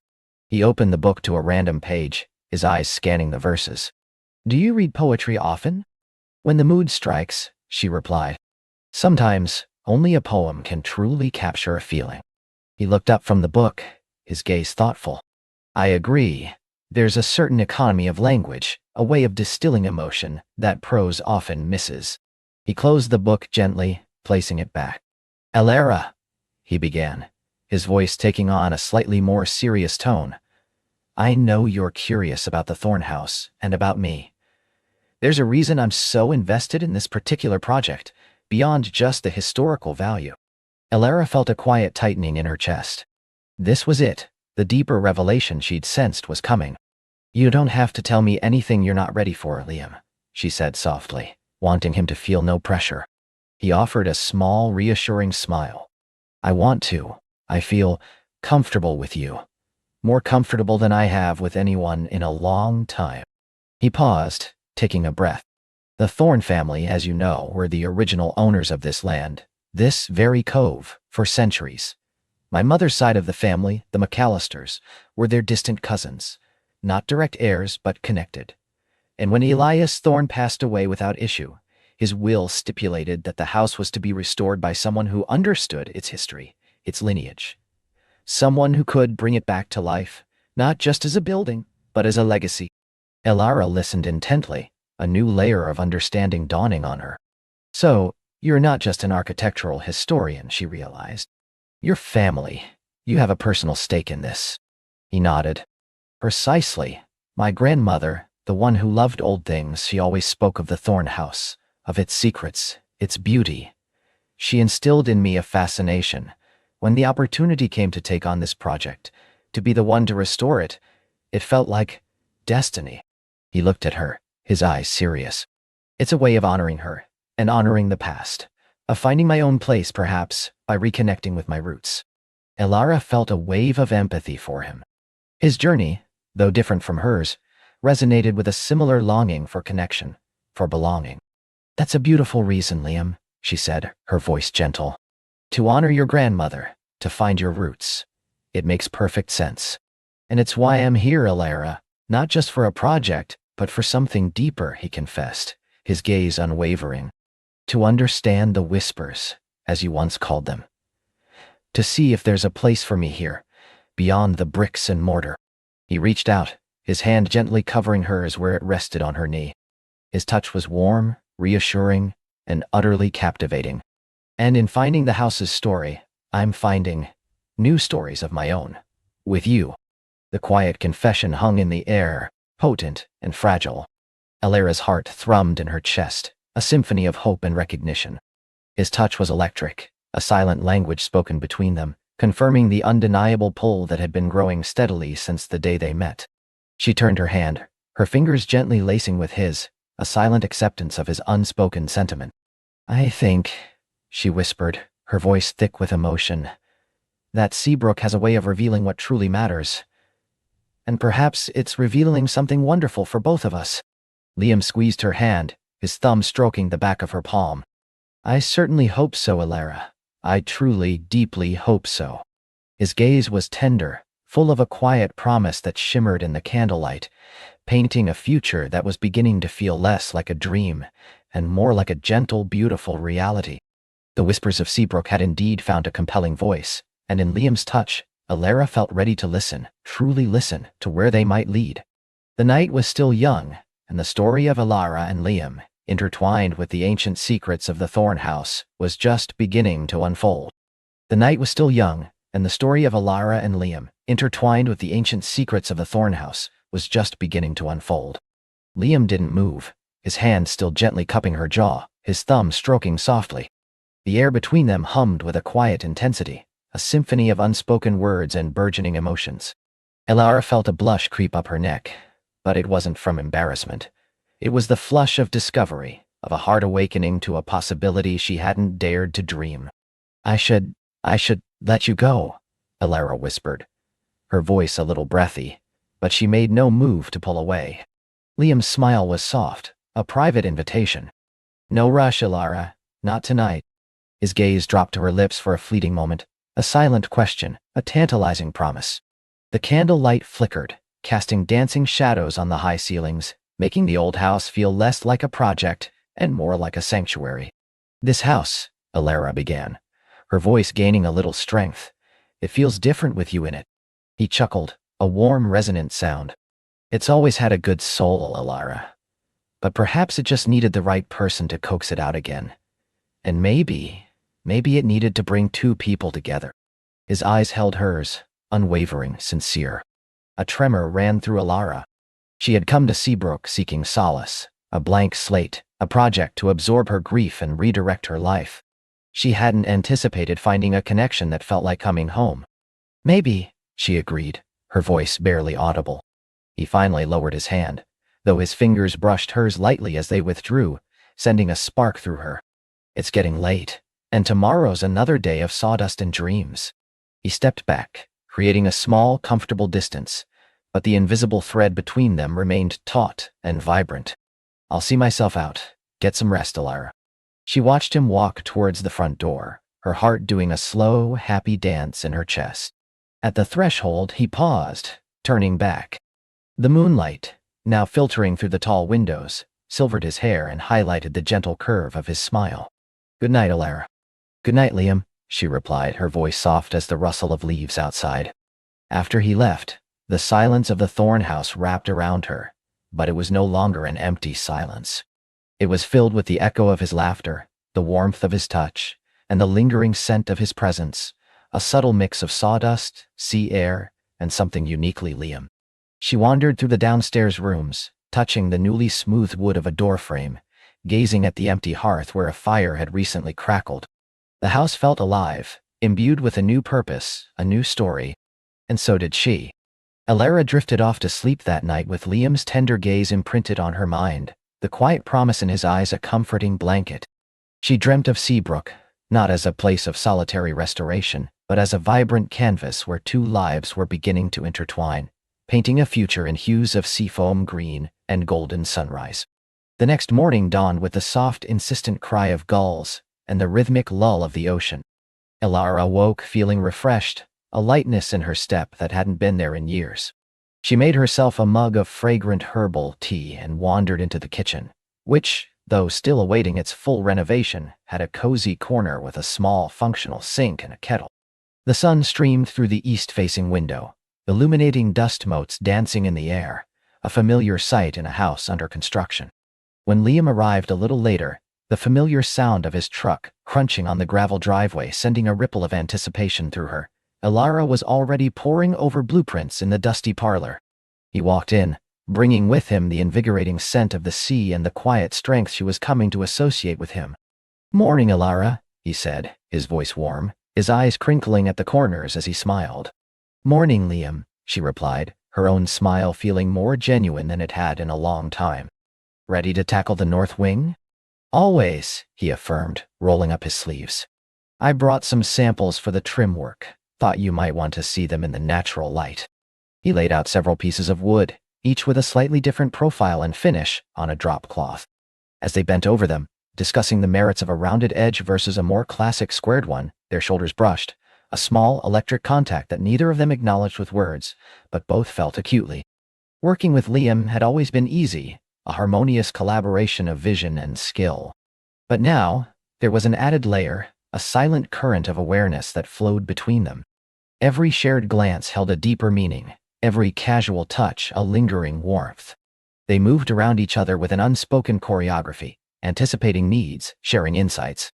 He opened the book to a random page, his eyes scanning the verses. Do you read poetry often? When the mood strikes, she replied. Sometimes, only a poem can truly capture a feeling. He looked up from the book, his gaze thoughtful. I agree. There's a certain economy of language, a way of distilling emotion, that prose often misses. He closed the book gently, placing it back. Elara, he began, his voice taking on a slightly more serious tone. I know you're curious about the Thorn House and about me. There's a reason I'm so invested in this particular project, beyond just the historical value. Elara felt a quiet tightening in her chest. This was it, the deeper revelation she'd sensed was coming. You don't have to tell me anything you're not ready for, Liam, she said softly, wanting him to feel no pressure. He offered a small, reassuring smile. I want to. I feel comfortable with you. More comfortable than I have with anyone in a long time. He paused, taking a breath. The Thorn family, as you know, were the original owners of this land, this very cove, for centuries. My mother's side of the family, the McAllisters, were their distant cousins, not direct heirs but connected. And when Elias Thorn passed away without issue, his will stipulated that the house was to be restored by someone who understood its history, its lineage. Someone who could bring it back to life, not just as a building, but as a legacy. Elara listened intently, a new layer of understanding dawning on her. So, you're not just an architectural historian, she realized. You're family. You have a personal stake in this. He nodded. Precisely. My grandmother, the one who loved old things, she always spoke of the Thorn House, of its secrets, its beauty. She instilled in me a fascination. When the opportunity came to take on this project, to be the one to restore it, it felt like destiny. He looked at her, his eyes serious. It's a way of honoring her, and honoring the past, of finding my own place, perhaps, by reconnecting with my roots. Elara felt a wave of empathy for him. His journey, though different from hers, resonated with a similar longing for connection, for belonging. That's a beautiful reason, Liam, she said, her voice gentle. To honor your grandmother, to find your roots. It makes perfect sense. And it's why I'm here, Elara, not just for a project, but for something deeper, he confessed, his gaze unwavering. To understand the whispers, as you once called them. To see if there's a place for me here, beyond the bricks and mortar. He reached out, his hand gently covering hers where it rested on her knee. His touch was warm, reassuring, and utterly captivating. And in finding the house's story, I'm finding new stories of my own. With you. The quiet confession hung in the air, potent and fragile. Elara's heart thrummed in her chest, a symphony of hope and recognition. His touch was electric, a silent language spoken between them, confirming the undeniable pull that had been growing steadily since the day they met. She turned her hand, her fingers gently lacing with his, a silent acceptance of his unspoken sentiment. "I think," she whispered, her voice thick with emotion, "that Seabrook has a way of revealing what truly matters. And perhaps it's revealing something wonderful for both of us." Liam squeezed her hand, his thumb stroking the back of her palm. "I certainly hope so, Alara. I truly, deeply hope so." His gaze was tender, full of a quiet promise that shimmered in the candlelight, painting a future that was beginning to feel less like a dream and more like a gentle, beautiful reality. The whispers of Seabrook had indeed found a compelling voice, and in Liam's touch, Alara felt ready to listen, truly listen, to where they might lead. The night was still young, and the story of Alara and Liam, intertwined with the ancient secrets of the Thorn House, was just beginning to unfold. The night was still young, and the story of Alara and Liam, intertwined with the ancient secrets of the Thorn House, was just beginning to unfold. Liam didn't move, his hand still gently cupping her jaw, his thumb stroking softly. The air between them hummed with a quiet intensity, a symphony of unspoken words and burgeoning emotions. Alara felt a blush creep up her neck, but it wasn't from embarrassment. It was the flush of discovery, of a heart awakening to a possibility she hadn't dared to dream. I should let you go," Alara whispered, her voice a little breathy, but she made no move to pull away. Liam's smile was soft, a private invitation. "No rush, Alara, not tonight." His gaze dropped to her lips for a fleeting moment, a silent question, a tantalizing promise. The candle light flickered, casting dancing shadows on the high ceilings, making the old house feel less like a project and more like a sanctuary. "This house," Alara began, her voice gaining a little strength, "it feels different with you in it." He chuckled, a warm, resonant sound. "It's always had a good soul, Alara. But perhaps it just needed the right person to coax it out again. And maybe it needed to bring two people together." His eyes held hers, unwavering, sincere. A tremor ran through Alara. She had come to Seabrook seeking solace, a blank slate, a project to absorb her grief and redirect her life. She hadn't anticipated finding a connection that felt like coming home. "Maybe," she agreed, her voice barely audible. He finally lowered his hand, though his fingers brushed hers lightly as they withdrew, sending a spark through her. "It's getting late, and tomorrow's another day of sawdust and dreams." He stepped back, creating a small, comfortable distance, but the invisible thread between them remained taut and vibrant. "I'll see myself out. Get some rest, Alara." She watched him walk towards the front door, her heart doing a slow, happy dance in her chest. At the threshold, he paused, turning back. The moonlight, now filtering through the tall windows, silvered his hair and highlighted the gentle curve of his smile. "Good night, Alara." "Good night, Liam," she replied, her voice soft as the rustle of leaves outside. After he left, the silence of the Thorn House wrapped around her, but it was no longer an empty silence. It was filled with the echo of his laughter, the warmth of his touch, and the lingering scent of his presence, a subtle mix of sawdust, sea air, and something uniquely Liam. She wandered through the downstairs rooms, touching the newly smoothed wood of a doorframe, gazing at the empty hearth where a fire had recently crackled. The house felt alive, imbued with a new purpose, a new story, and so did she. Alara drifted off to sleep that night with Liam's tender gaze imprinted on her mind, the quiet promise in his eyes a comforting blanket. She dreamt of Seabrook, not as a place of solitary restoration, but as a vibrant canvas where two lives were beginning to intertwine, painting a future in hues of seafoam green and golden sunrise. The next morning dawned with the soft, insistent cry of gulls and the rhythmic lull of the ocean. Alara woke feeling refreshed, a lightness in her step that hadn't been there in years. She made herself a mug of fragrant herbal tea and wandered into the kitchen, which, though still awaiting its full renovation, had a cozy corner with a small, functional sink and a kettle. The sun streamed through the east-facing window, illuminating dust motes dancing in the air, a familiar sight in a house under construction. When Liam arrived a little later, the familiar sound of his truck crunching on the gravel driveway sending a ripple of anticipation through her, Alara was already poring over blueprints in the dusty parlor. He walked in, bringing with him the invigorating scent of the sea and the quiet strength she was coming to associate with him. "Morning, Alara," he said, his voice warm, his eyes crinkling at the corners as he smiled. "Morning, Liam," she replied, her own smile feeling more genuine than it had in a long time. "Ready to tackle the North Wing?" "Always," he affirmed, rolling up his sleeves. "I brought some samples for the trim work. Thought you might want to see them in the natural light." He laid out several pieces of wood, each with a slightly different profile and finish, on a drop cloth. As they bent over them, discussing the merits of a rounded edge versus a more classic squared one, their shoulders brushed, a small electric contact that neither of them acknowledged with words, but both felt acutely. Working with Liam had always been easy, a harmonious collaboration of vision and skill. But now, there was an added layer, a silent current of awareness that flowed between them. Every shared glance held a deeper meaning, every casual touch a lingering warmth. They moved around each other with an unspoken choreography, anticipating needs, sharing insights.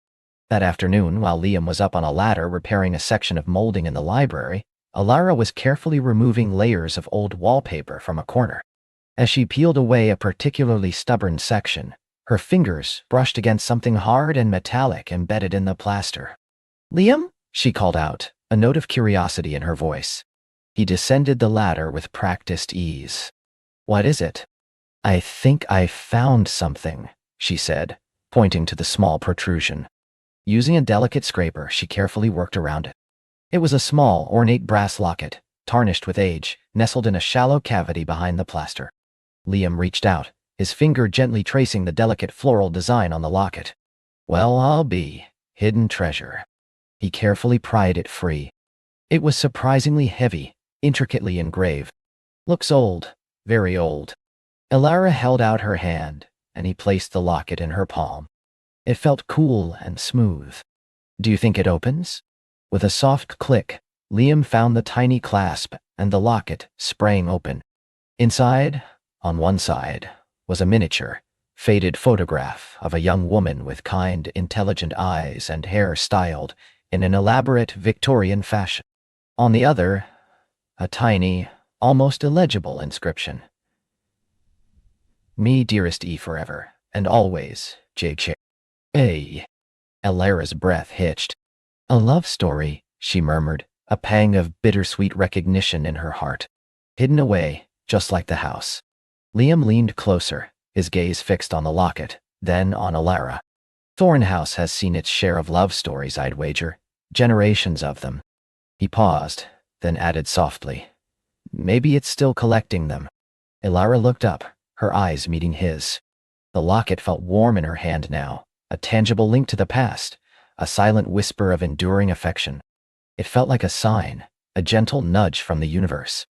That afternoon, while Liam was up on a ladder repairing a section of molding in the library, Alara was carefully removing layers of old wallpaper from a corner. As she peeled away a particularly stubborn section, her fingers brushed against something hard and metallic embedded in the plaster. "Liam?" she called out, a note of curiosity in her voice. He descended the ladder with practiced ease. "What is it?" "I think I found something," she said, pointing to the small protrusion. Using a delicate scraper, she carefully worked around it. It was a small, ornate brass locket, tarnished with age, nestled in a shallow cavity behind the plaster. Liam reached out, his finger gently tracing the delicate floral design on the locket. "Well, I'll be. Hidden treasure." He carefully pried it free. It was surprisingly heavy, intricately engraved. "Looks old, very old." Alara held out her hand, and he placed the locket in her palm. It felt cool and smooth. "Do you think it opens?" With a soft click, Liam found the tiny clasp, and the locket sprang open. Inside, on one side, was a miniature, faded photograph of a young woman with kind, intelligent eyes and hair styled in an elaborate Victorian fashion. On the other, a tiny, almost illegible inscription. "Me dearest E forever, and always, J.K." Alara's breath hitched. "A love story," she murmured, a pang of bittersweet recognition in her heart. "Hidden away, just like the house." Liam leaned closer, his gaze fixed on the locket, then on Alara. "Thornhouse has seen its share of love stories, I'd wager. Generations of them." He paused, then added softly, "Maybe it's still collecting them." Alara looked up, her eyes meeting his. The locket felt warm in her hand now, a tangible link to the past, a silent whisper of enduring affection. It felt like a sign, a gentle nudge from the universe.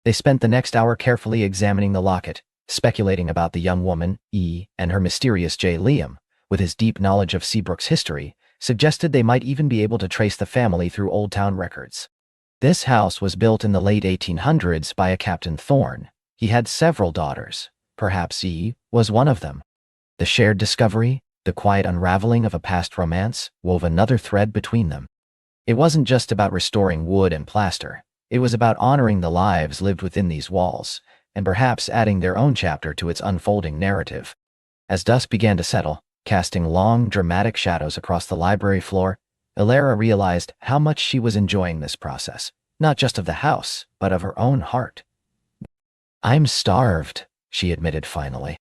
They spent the next hour carefully examining the locket, speculating about the young woman, E, and her mysterious J. Liam, with his deep knowledge of Seabrook's history, suggested they might even be able to trace the family through Old Town records. This house was built in the late 1800s by a Captain Thorne. He had several daughters. Perhaps E was one of them. The shared discovery, the quiet unraveling of a past romance, wove another thread between them. It wasn't just about restoring wood and plaster. It was about honoring the lives lived within these walls, and perhaps adding their own chapter to its unfolding narrative. As dusk began to settle, casting long, dramatic shadows across the library floor, Alara realized how much she was enjoying this process, not just of the house, but of her own heart. "I'm starved," she admitted finally.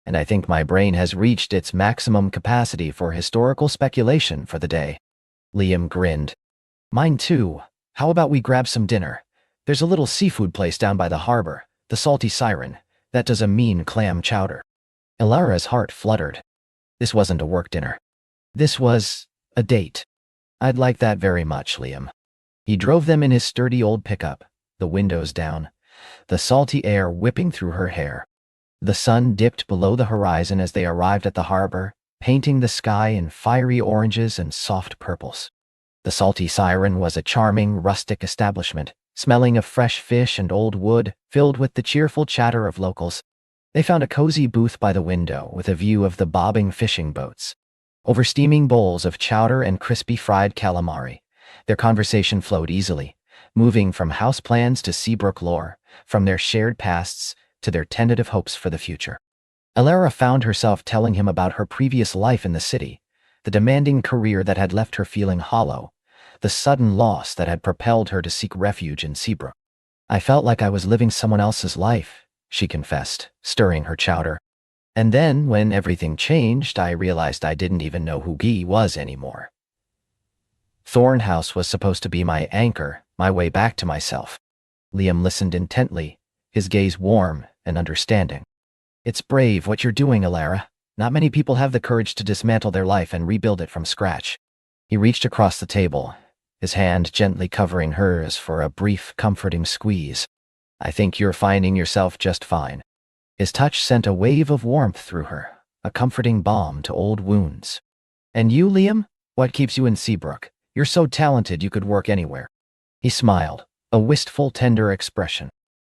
"And I think my brain has reached its maximum capacity for historical speculation for the day." Liam grinned. "Mine too. How about we grab some dinner? There's a little seafood place down by the harbor, the Salty Siren, that does a mean clam chowder." Alara's heart fluttered. This wasn't a work dinner. This was a date. "I'd like that very much, Liam." He drove them in his sturdy old pickup, the windows down, the salty air whipping through her hair. The sun dipped below the horizon as they arrived at the harbor, painting the sky in fiery oranges and soft purples. The Salty Siren was a charming, rustic establishment, smelling of fresh fish and old wood, filled with the cheerful chatter of locals. They found a cozy booth by the window with a view of the bobbing fishing boats. Over steaming bowls of chowder and crispy fried calamari, their conversation flowed easily, moving from house plans to Seabrook lore, from their shared pasts to their tentative hopes for the future. Alara found herself telling him about her previous life in the city, the demanding career that had left her feeling hollow, the sudden loss that had propelled her to seek refuge in Seabrook. "I felt like I was living someone else's life," she confessed, stirring her chowder. "And then, when everything changed, I realized I didn't even know who he was anymore." Thornhouse was supposed to be my anchor, my way back to myself. Liam listened intently, his gaze warm and understanding. "It's brave what you're doing, Alara. Not many people have the courage to dismantle their life and rebuild it from scratch." He reached across the table, his hand gently covering hers for a brief, comforting squeeze. "I think you're finding yourself just fine." His touch sent a wave of warmth through her, a comforting balm to old wounds. "And you, Liam? What keeps you in Seabrook? You're so talented you could work anywhere." He smiled, a wistful, tender expression.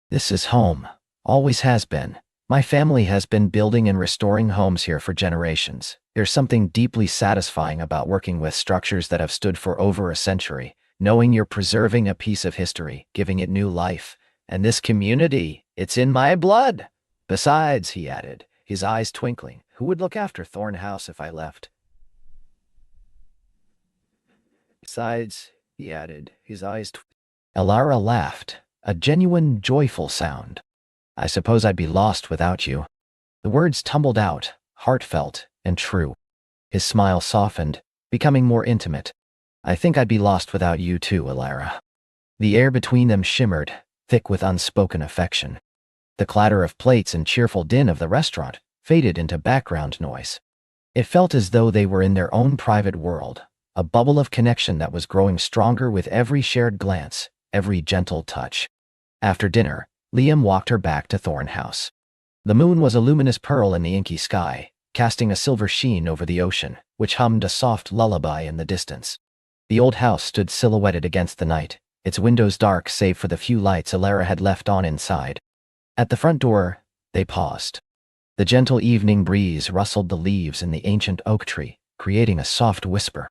"This is home. Always has been. My family has been building and restoring homes here for generations. There's something deeply satisfying about working with structures that have stood for over a century, knowing you're preserving a piece of history, giving it new life. And this community, it's in my blood. Besides," he added, his eyes twinkling, "who would look after Thornhouse if I left?" Besides, he added, his eyes Alara laughed, a genuine, joyful sound. "I suppose I'd be lost without you." The words tumbled out, heartfelt and true. His smile softened, becoming more intimate. "I think I'd be lost without you too, Alara." The air between them shimmered, thick with unspoken affection. The clatter of plates and cheerful din of the restaurant faded into background noise. It felt as though they were in their own private world, a bubble of connection that was growing stronger with every shared glance, every gentle touch. After dinner, Liam walked her back to Thornhouse. The moon was a luminous pearl in the inky sky, casting a silver sheen over the ocean, which hummed a soft lullaby in the distance. The old house stood silhouetted against the night, its windows dark save for the few lights Alara had left on inside. At the front door, they paused. The gentle evening breeze rustled the leaves in the ancient oak tree, creating a soft whisper.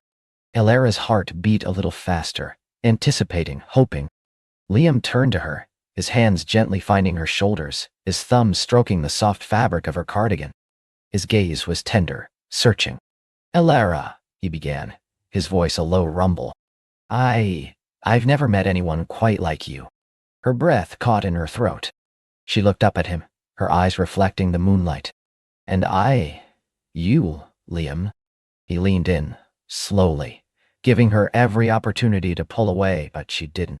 Alara's heart beat a little faster, anticipating, hoping. Liam turned to her, his hands gently finding her shoulders, his thumbs stroking the soft fabric of her cardigan. His gaze was tender, searching. "Alara," he began, his voice a low rumble. I've never met anyone quite like you." Her breath caught in her throat. She looked up at him, her eyes reflecting the moonlight. "And you, Liam." He leaned in, slowly, giving her every opportunity to pull away, but she didn't.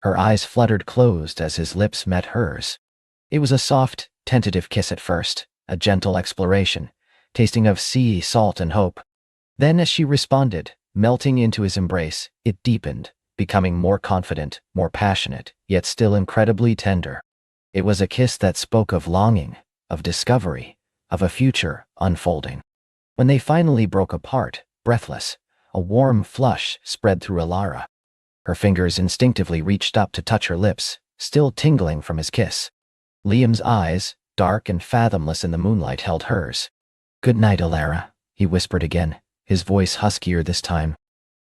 Her eyes fluttered closed as his lips met hers. It was a soft, tentative kiss at first, a gentle exploration, tasting of sea, salt, and hope. Then as she responded, melting into his embrace, it deepened, becoming more confident, more passionate, yet still incredibly tender. It was a kiss that spoke of longing, of discovery, of a future unfolding. When they finally broke apart, breathless, a warm flush spread through Alara. Her fingers instinctively reached up to touch her lips, still tingling from his kiss. Liam's eyes, dark and fathomless in the moonlight, held hers. "Good night, Alara," he whispered again, his voice huskier this time.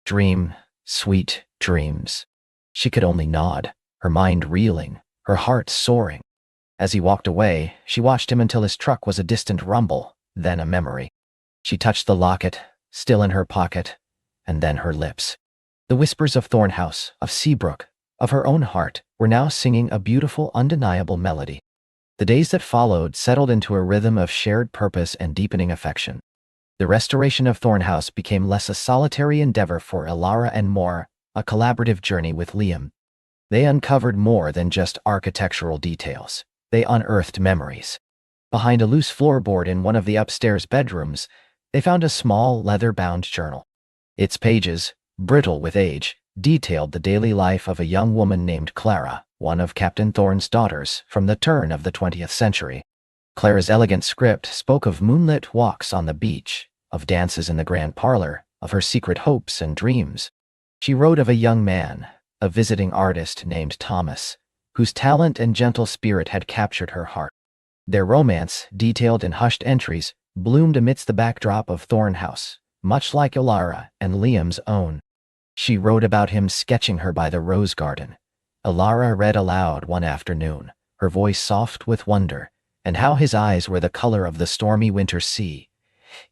"Dream, sweet dreams." She could only nod, her mind reeling, her heart soaring. As he walked away, she watched him until his truck was a distant rumble, then a memory. She touched the locket, still in her pocket, and then her lips. The whispers of Thornhouse, of Seabrook, of her own heart, were now singing a beautiful, undeniable melody. The days that followed settled into a rhythm of shared purpose and deepening affection. The restoration of Thornhouse became less a solitary endeavor for Alara and more a collaborative journey with Liam. They uncovered more than just architectural details. They unearthed memories. Behind a loose floorboard in one of the upstairs bedrooms, they found a small, leather-bound journal. Its pages, brittle with age, detailed the daily life of a young woman named Clara, one of Captain Thorne's daughters from the turn of the 20th century. Clara's elegant script spoke of moonlit walks on the beach, of dances in the grand parlor, of her secret hopes and dreams. She wrote of a young man, a visiting artist named Thomas, whose talent and gentle spirit had captured her heart. Their romance, detailed in hushed entries, bloomed amidst the backdrop of Thornhouse, much like Alara and Liam's own. She wrote about him sketching her by the rose garden. Alara read aloud one afternoon, her voice soft with wonder, and how his eyes were the color of the stormy winter sea,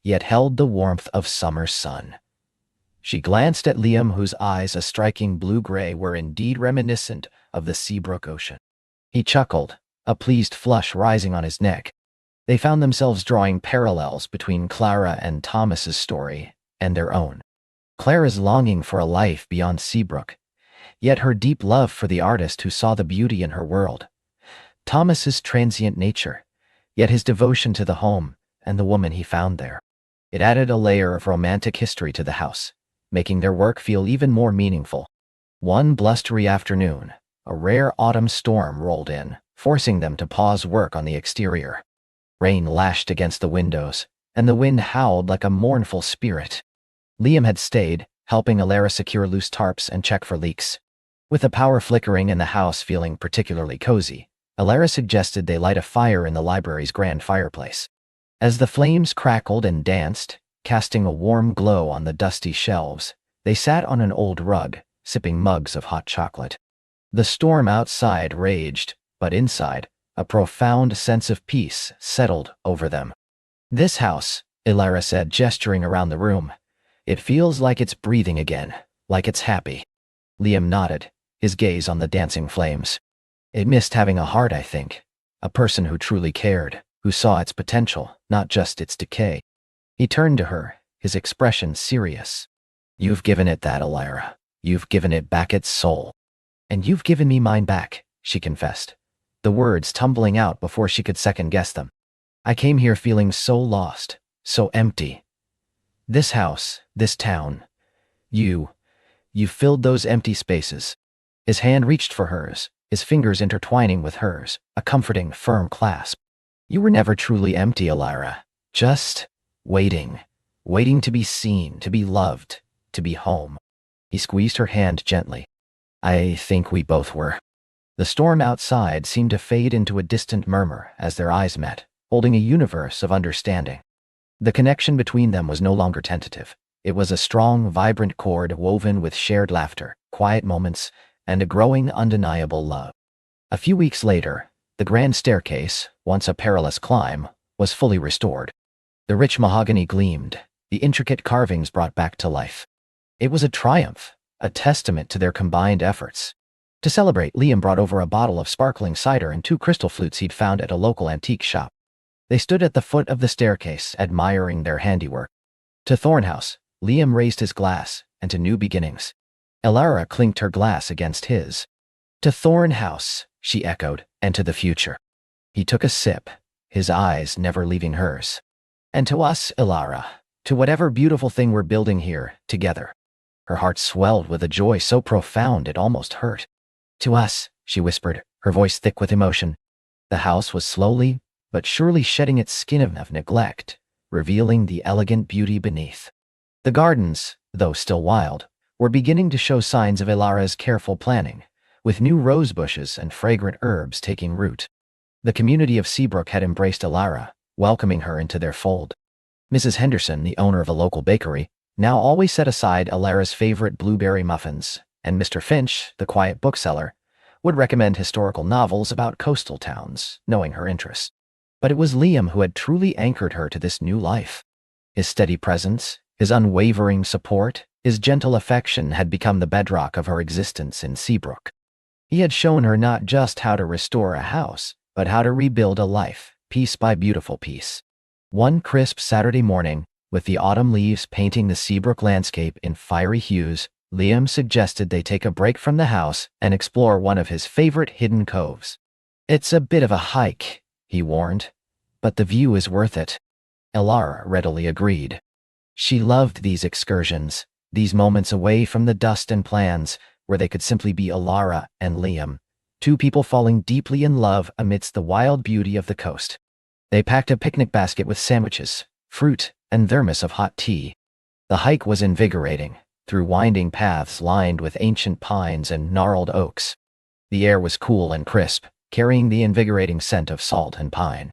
yet held the warmth of summer sun. She glanced at Liam, whose eyes, a striking blue-gray, were indeed reminiscent of the Seabrook Ocean. He chuckled, a pleased flush rising on his neck. They found themselves drawing parallels between Clara and Thomas's story and their own. Clara's longing for a life beyond Seabrook, yet her deep love for the artist who saw the beauty in her world. Thomas's transient nature, yet his devotion to the home and the woman he found there. It added a layer of romantic history to the house, making their work feel even more meaningful. One blustery afternoon, a rare autumn storm rolled in, forcing them to pause work on the exterior. Rain lashed against the windows, and the wind howled like a mournful spirit. Liam had stayed, helping Alara secure loose tarps and check for leaks. With the power flickering and the house feeling particularly cozy, Alara suggested they light a fire in the library's grand fireplace. As the flames crackled and danced, casting a warm glow on the dusty shelves, they sat on an old rug, sipping mugs of hot chocolate. The storm outside raged, but inside, a profound sense of peace settled over them. "This house," Alara said, gesturing around the room, "it feels like it's breathing again, like it's happy." Liam nodded, his gaze on the dancing flames. "It missed having a heart, I think. A person who truly cared, who saw its potential, not just its decay." He turned to her, his expression serious. "You've given it that, Alara. You've given it back its soul." "And you've given me mine back," she confessed, the words tumbling out before she could second-guess them. "I came here feeling so lost, so empty. This house, this town, you filled those empty spaces." His hand reached for hers, his fingers intertwining with hers, a comforting, firm clasp. "You were never truly empty, Alara. Just waiting to be seen, to be loved, to be home." He squeezed her hand gently. "I think we both were." The storm outside seemed to fade into a distant murmur as their eyes met, holding a universe of understanding. The connection between them was no longer tentative. It was a strong, vibrant cord woven with shared laughter, quiet moments, and a growing, undeniable love. A few weeks later, the grand staircase, once a perilous climb, was fully restored. The rich mahogany gleamed, the intricate carvings brought back to life. It was a triumph, a testament to their combined efforts. To celebrate, Liam brought over a bottle of sparkling cider and 2 crystal flutes he'd found at a local antique shop. They stood at the foot of the staircase, admiring their handiwork. To Thornhouse, Liam raised his glass, and to new beginnings. Alara clinked her glass against his. "To Thornhouse," she echoed, "and to the future." He took a sip, his eyes never leaving hers. "And to us, Alara, to whatever beautiful thing we're building here, together." Her heart swelled with a joy so profound it almost hurt. "To us," she whispered, her voice thick with emotion. The house was slowly, but surely shedding its skin of neglect, revealing the elegant beauty beneath. The gardens, though still wild, were beginning to show signs of Alara's careful planning, with new rose bushes and fragrant herbs taking root. The community of Seabrook had embraced Alara, welcoming her into their fold. Mrs. Henderson, the owner of a local bakery, now always set aside Alara's favorite blueberry muffins, and Mr. Finch, the quiet bookseller, would recommend historical novels about coastal towns, knowing her interests. But it was Liam who had truly anchored her to this new life. His steady presence, his unwavering support, his gentle affection had become the bedrock of her existence in Seabrook. He had shown her not just how to restore a house, but how to rebuild a life, piece by beautiful piece. One crisp Saturday morning, with the autumn leaves painting the Seabrook landscape in fiery hues, Liam suggested they take a break from the house and explore one of his favorite hidden coves. "It's a bit of a hike," he warned, "but the view is worth it." Alara readily agreed. She loved these excursions, these moments away from the dust and plans, where they could simply be Alara and Liam, 2 people falling deeply in love amidst the wild beauty of the coast. They packed a picnic basket with sandwiches, fruit, and thermos of hot tea. The hike was invigorating, through winding paths lined with ancient pines and gnarled oaks. The air was cool and crisp, carrying the invigorating scent of salt and pine.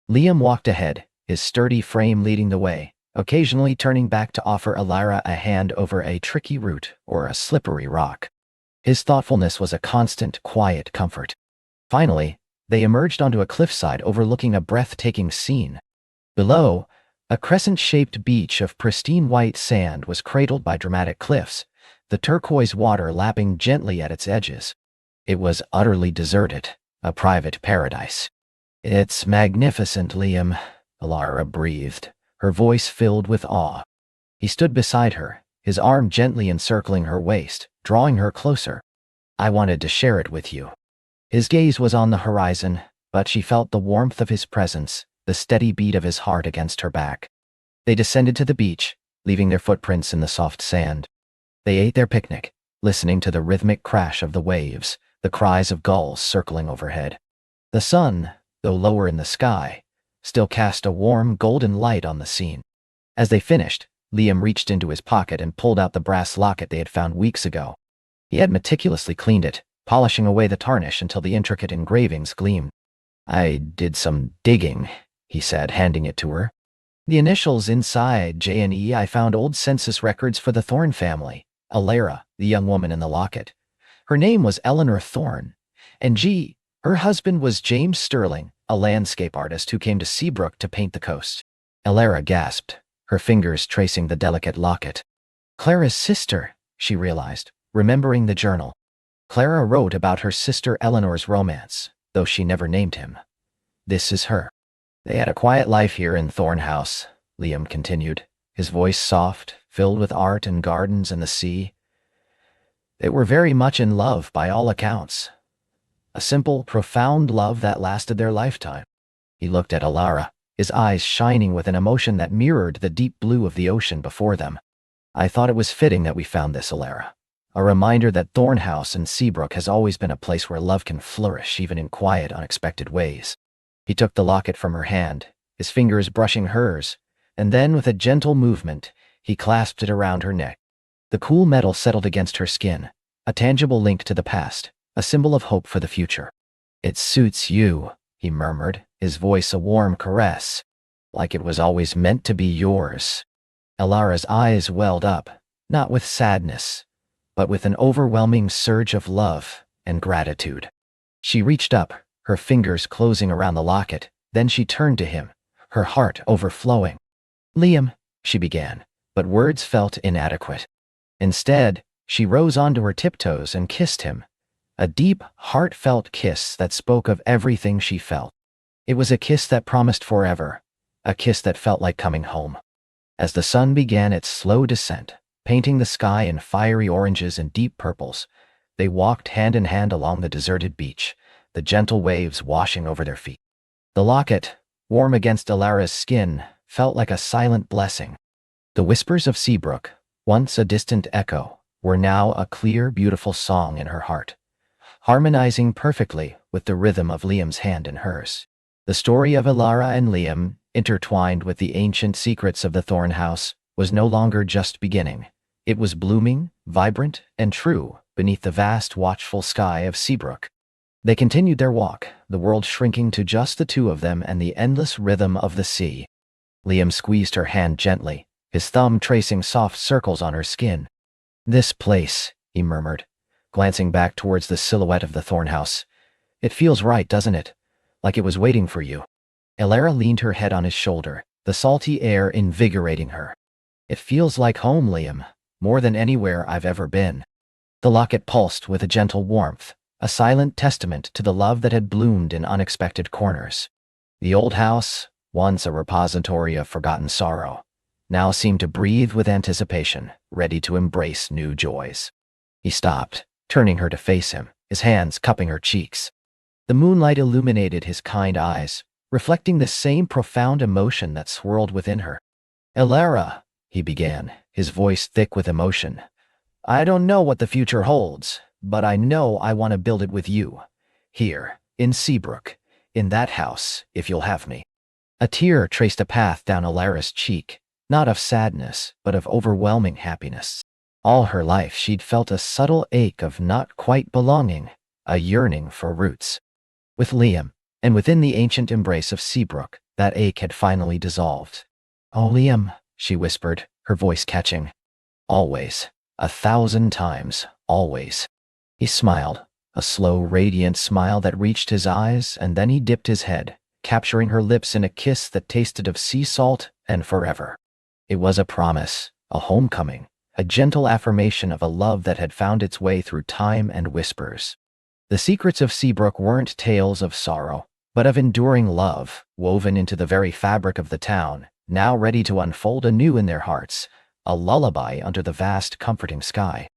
Liam walked ahead, his sturdy frame leading the way, occasionally turning back to offer Alara a hand over a tricky root or a slippery rock. His thoughtfulness was a constant, quiet comfort. Finally, They emerged onto a cliffside overlooking a breathtaking scene. Below, a crescent-shaped beach of pristine white sand was cradled by dramatic cliffs, the turquoise water lapping gently at its edges. It was utterly deserted, a private paradise. "It's magnificent, Liam," Alara breathed, her voice filled with awe. He stood beside her, his arm gently encircling her waist, drawing her closer. "I wanted to share it with you." His gaze was on the horizon, but she felt the warmth of his presence, the steady beat of his heart against her back. They descended to the beach, leaving their footprints in the soft sand. They ate their picnic, listening to the rhythmic crash of the waves, the cries of gulls circling overhead. The sun, though lower in the sky, still cast a warm golden light on the scene. As they finished, Liam reached into his pocket and pulled out the brass locket they had found weeks ago. He had meticulously cleaned it, polishing away the tarnish until the intricate engravings gleamed. "I did some digging," he said, handing it to her. "The initials inside J&E. I found old census records for the Thorne family. Alara, the young woman in the locket. Her name was Eleanor Thorne. And G, her husband was James Sterling, a landscape artist who came to Seabrook to paint the coast." Alara gasped, her fingers tracing the delicate locket. Clara's sister, she realized, remembering the journal. Clara wrote about her sister Eleanor's romance, though she never named him. "This is her." "They had a quiet life here in Thorne House," Liam continued, his voice soft, filled with art and gardens and the sea. "They were very much in love by all accounts. A simple, profound love that lasted their lifetime." He looked at Alara, his eyes shining with an emotion that mirrored the deep blue of the ocean before them. "I thought it was fitting that we found this, Alara. A reminder that Thorne House in Seabrook has always been a place where love can flourish even in quiet, unexpected ways." He took the locket from her hand, his fingers brushing hers, and then with a gentle movement, he clasped it around her neck. The cool metal settled against her skin, a tangible link to the past, a symbol of hope for the future. "It suits you," he murmured, his voice a warm caress, "like it was always meant to be yours." Alara's eyes welled up, not with sadness, but with an overwhelming surge of love and gratitude. She reached up, her fingers closing around the locket, then she turned to him, her heart overflowing. "Liam," she began, but words felt inadequate. Instead, she rose onto her tiptoes and kissed him, a deep, heartfelt kiss that spoke of everything she felt. It was a kiss that promised forever, a kiss that felt like coming home. As the sun began its slow descent, painting the sky in fiery oranges and deep purples, they walked hand in hand along the deserted beach, the gentle waves washing over their feet. The locket, warm against Alara's skin, felt like a silent blessing. The whispers of Seabrook, once a distant echo, were now a clear, beautiful song in her heart, harmonizing perfectly with the rhythm of Liam's hand in hers. The story of Alara and Liam, intertwined with the ancient secrets of the Thorne House, was no longer just beginning. It was blooming, vibrant, and true beneath the vast, watchful sky of Seabrook. They continued their walk, the world shrinking to just the two of them and the endless rhythm of the sea. Liam squeezed her hand gently, his thumb tracing soft circles on her skin. "This place," he murmured, glancing back towards the silhouette of the Thorne House. "It feels right, doesn't it? Like it was waiting for you." Alara leaned her head on his shoulder, the salty air invigorating her. "It feels like home, Liam, more than anywhere I've ever been." The locket pulsed with a gentle warmth, a silent testament to the love that had bloomed in unexpected corners. The old house, once a repository of forgotten sorrow, now seemed to breathe with anticipation, ready to embrace new joys. He stopped, turning her to face him, his hands cupping her cheeks. The moonlight illuminated his kind eyes, reflecting the same profound emotion that swirled within her. "Alara," he began, his voice thick with emotion, "I don't know what the future holds, but I know I want to build it with you. Here, in Seabrook, in that house, if you'll have me." A tear traced a path down Alara's cheek, not of sadness, but of overwhelming happiness. All her life she'd felt a subtle ache of not quite belonging, a yearning for roots. With Liam, and within the ancient embrace of Seabrook, that ache had finally dissolved. "Oh, Liam," she whispered, her voice catching. "Always, 1,000 times, always." He smiled, A slow, radiant smile that reached his eyes, and then he dipped his head, capturing her lips in a kiss that tasted of sea salt and forever. It was a promise, a homecoming, a gentle affirmation of a love that had found its way through time and whispers. The secrets of Seabrook weren't tales of sorrow, but of enduring love, woven into the very fabric of the town, now ready to unfold anew in their hearts, a lullaby under the vast, comforting sky.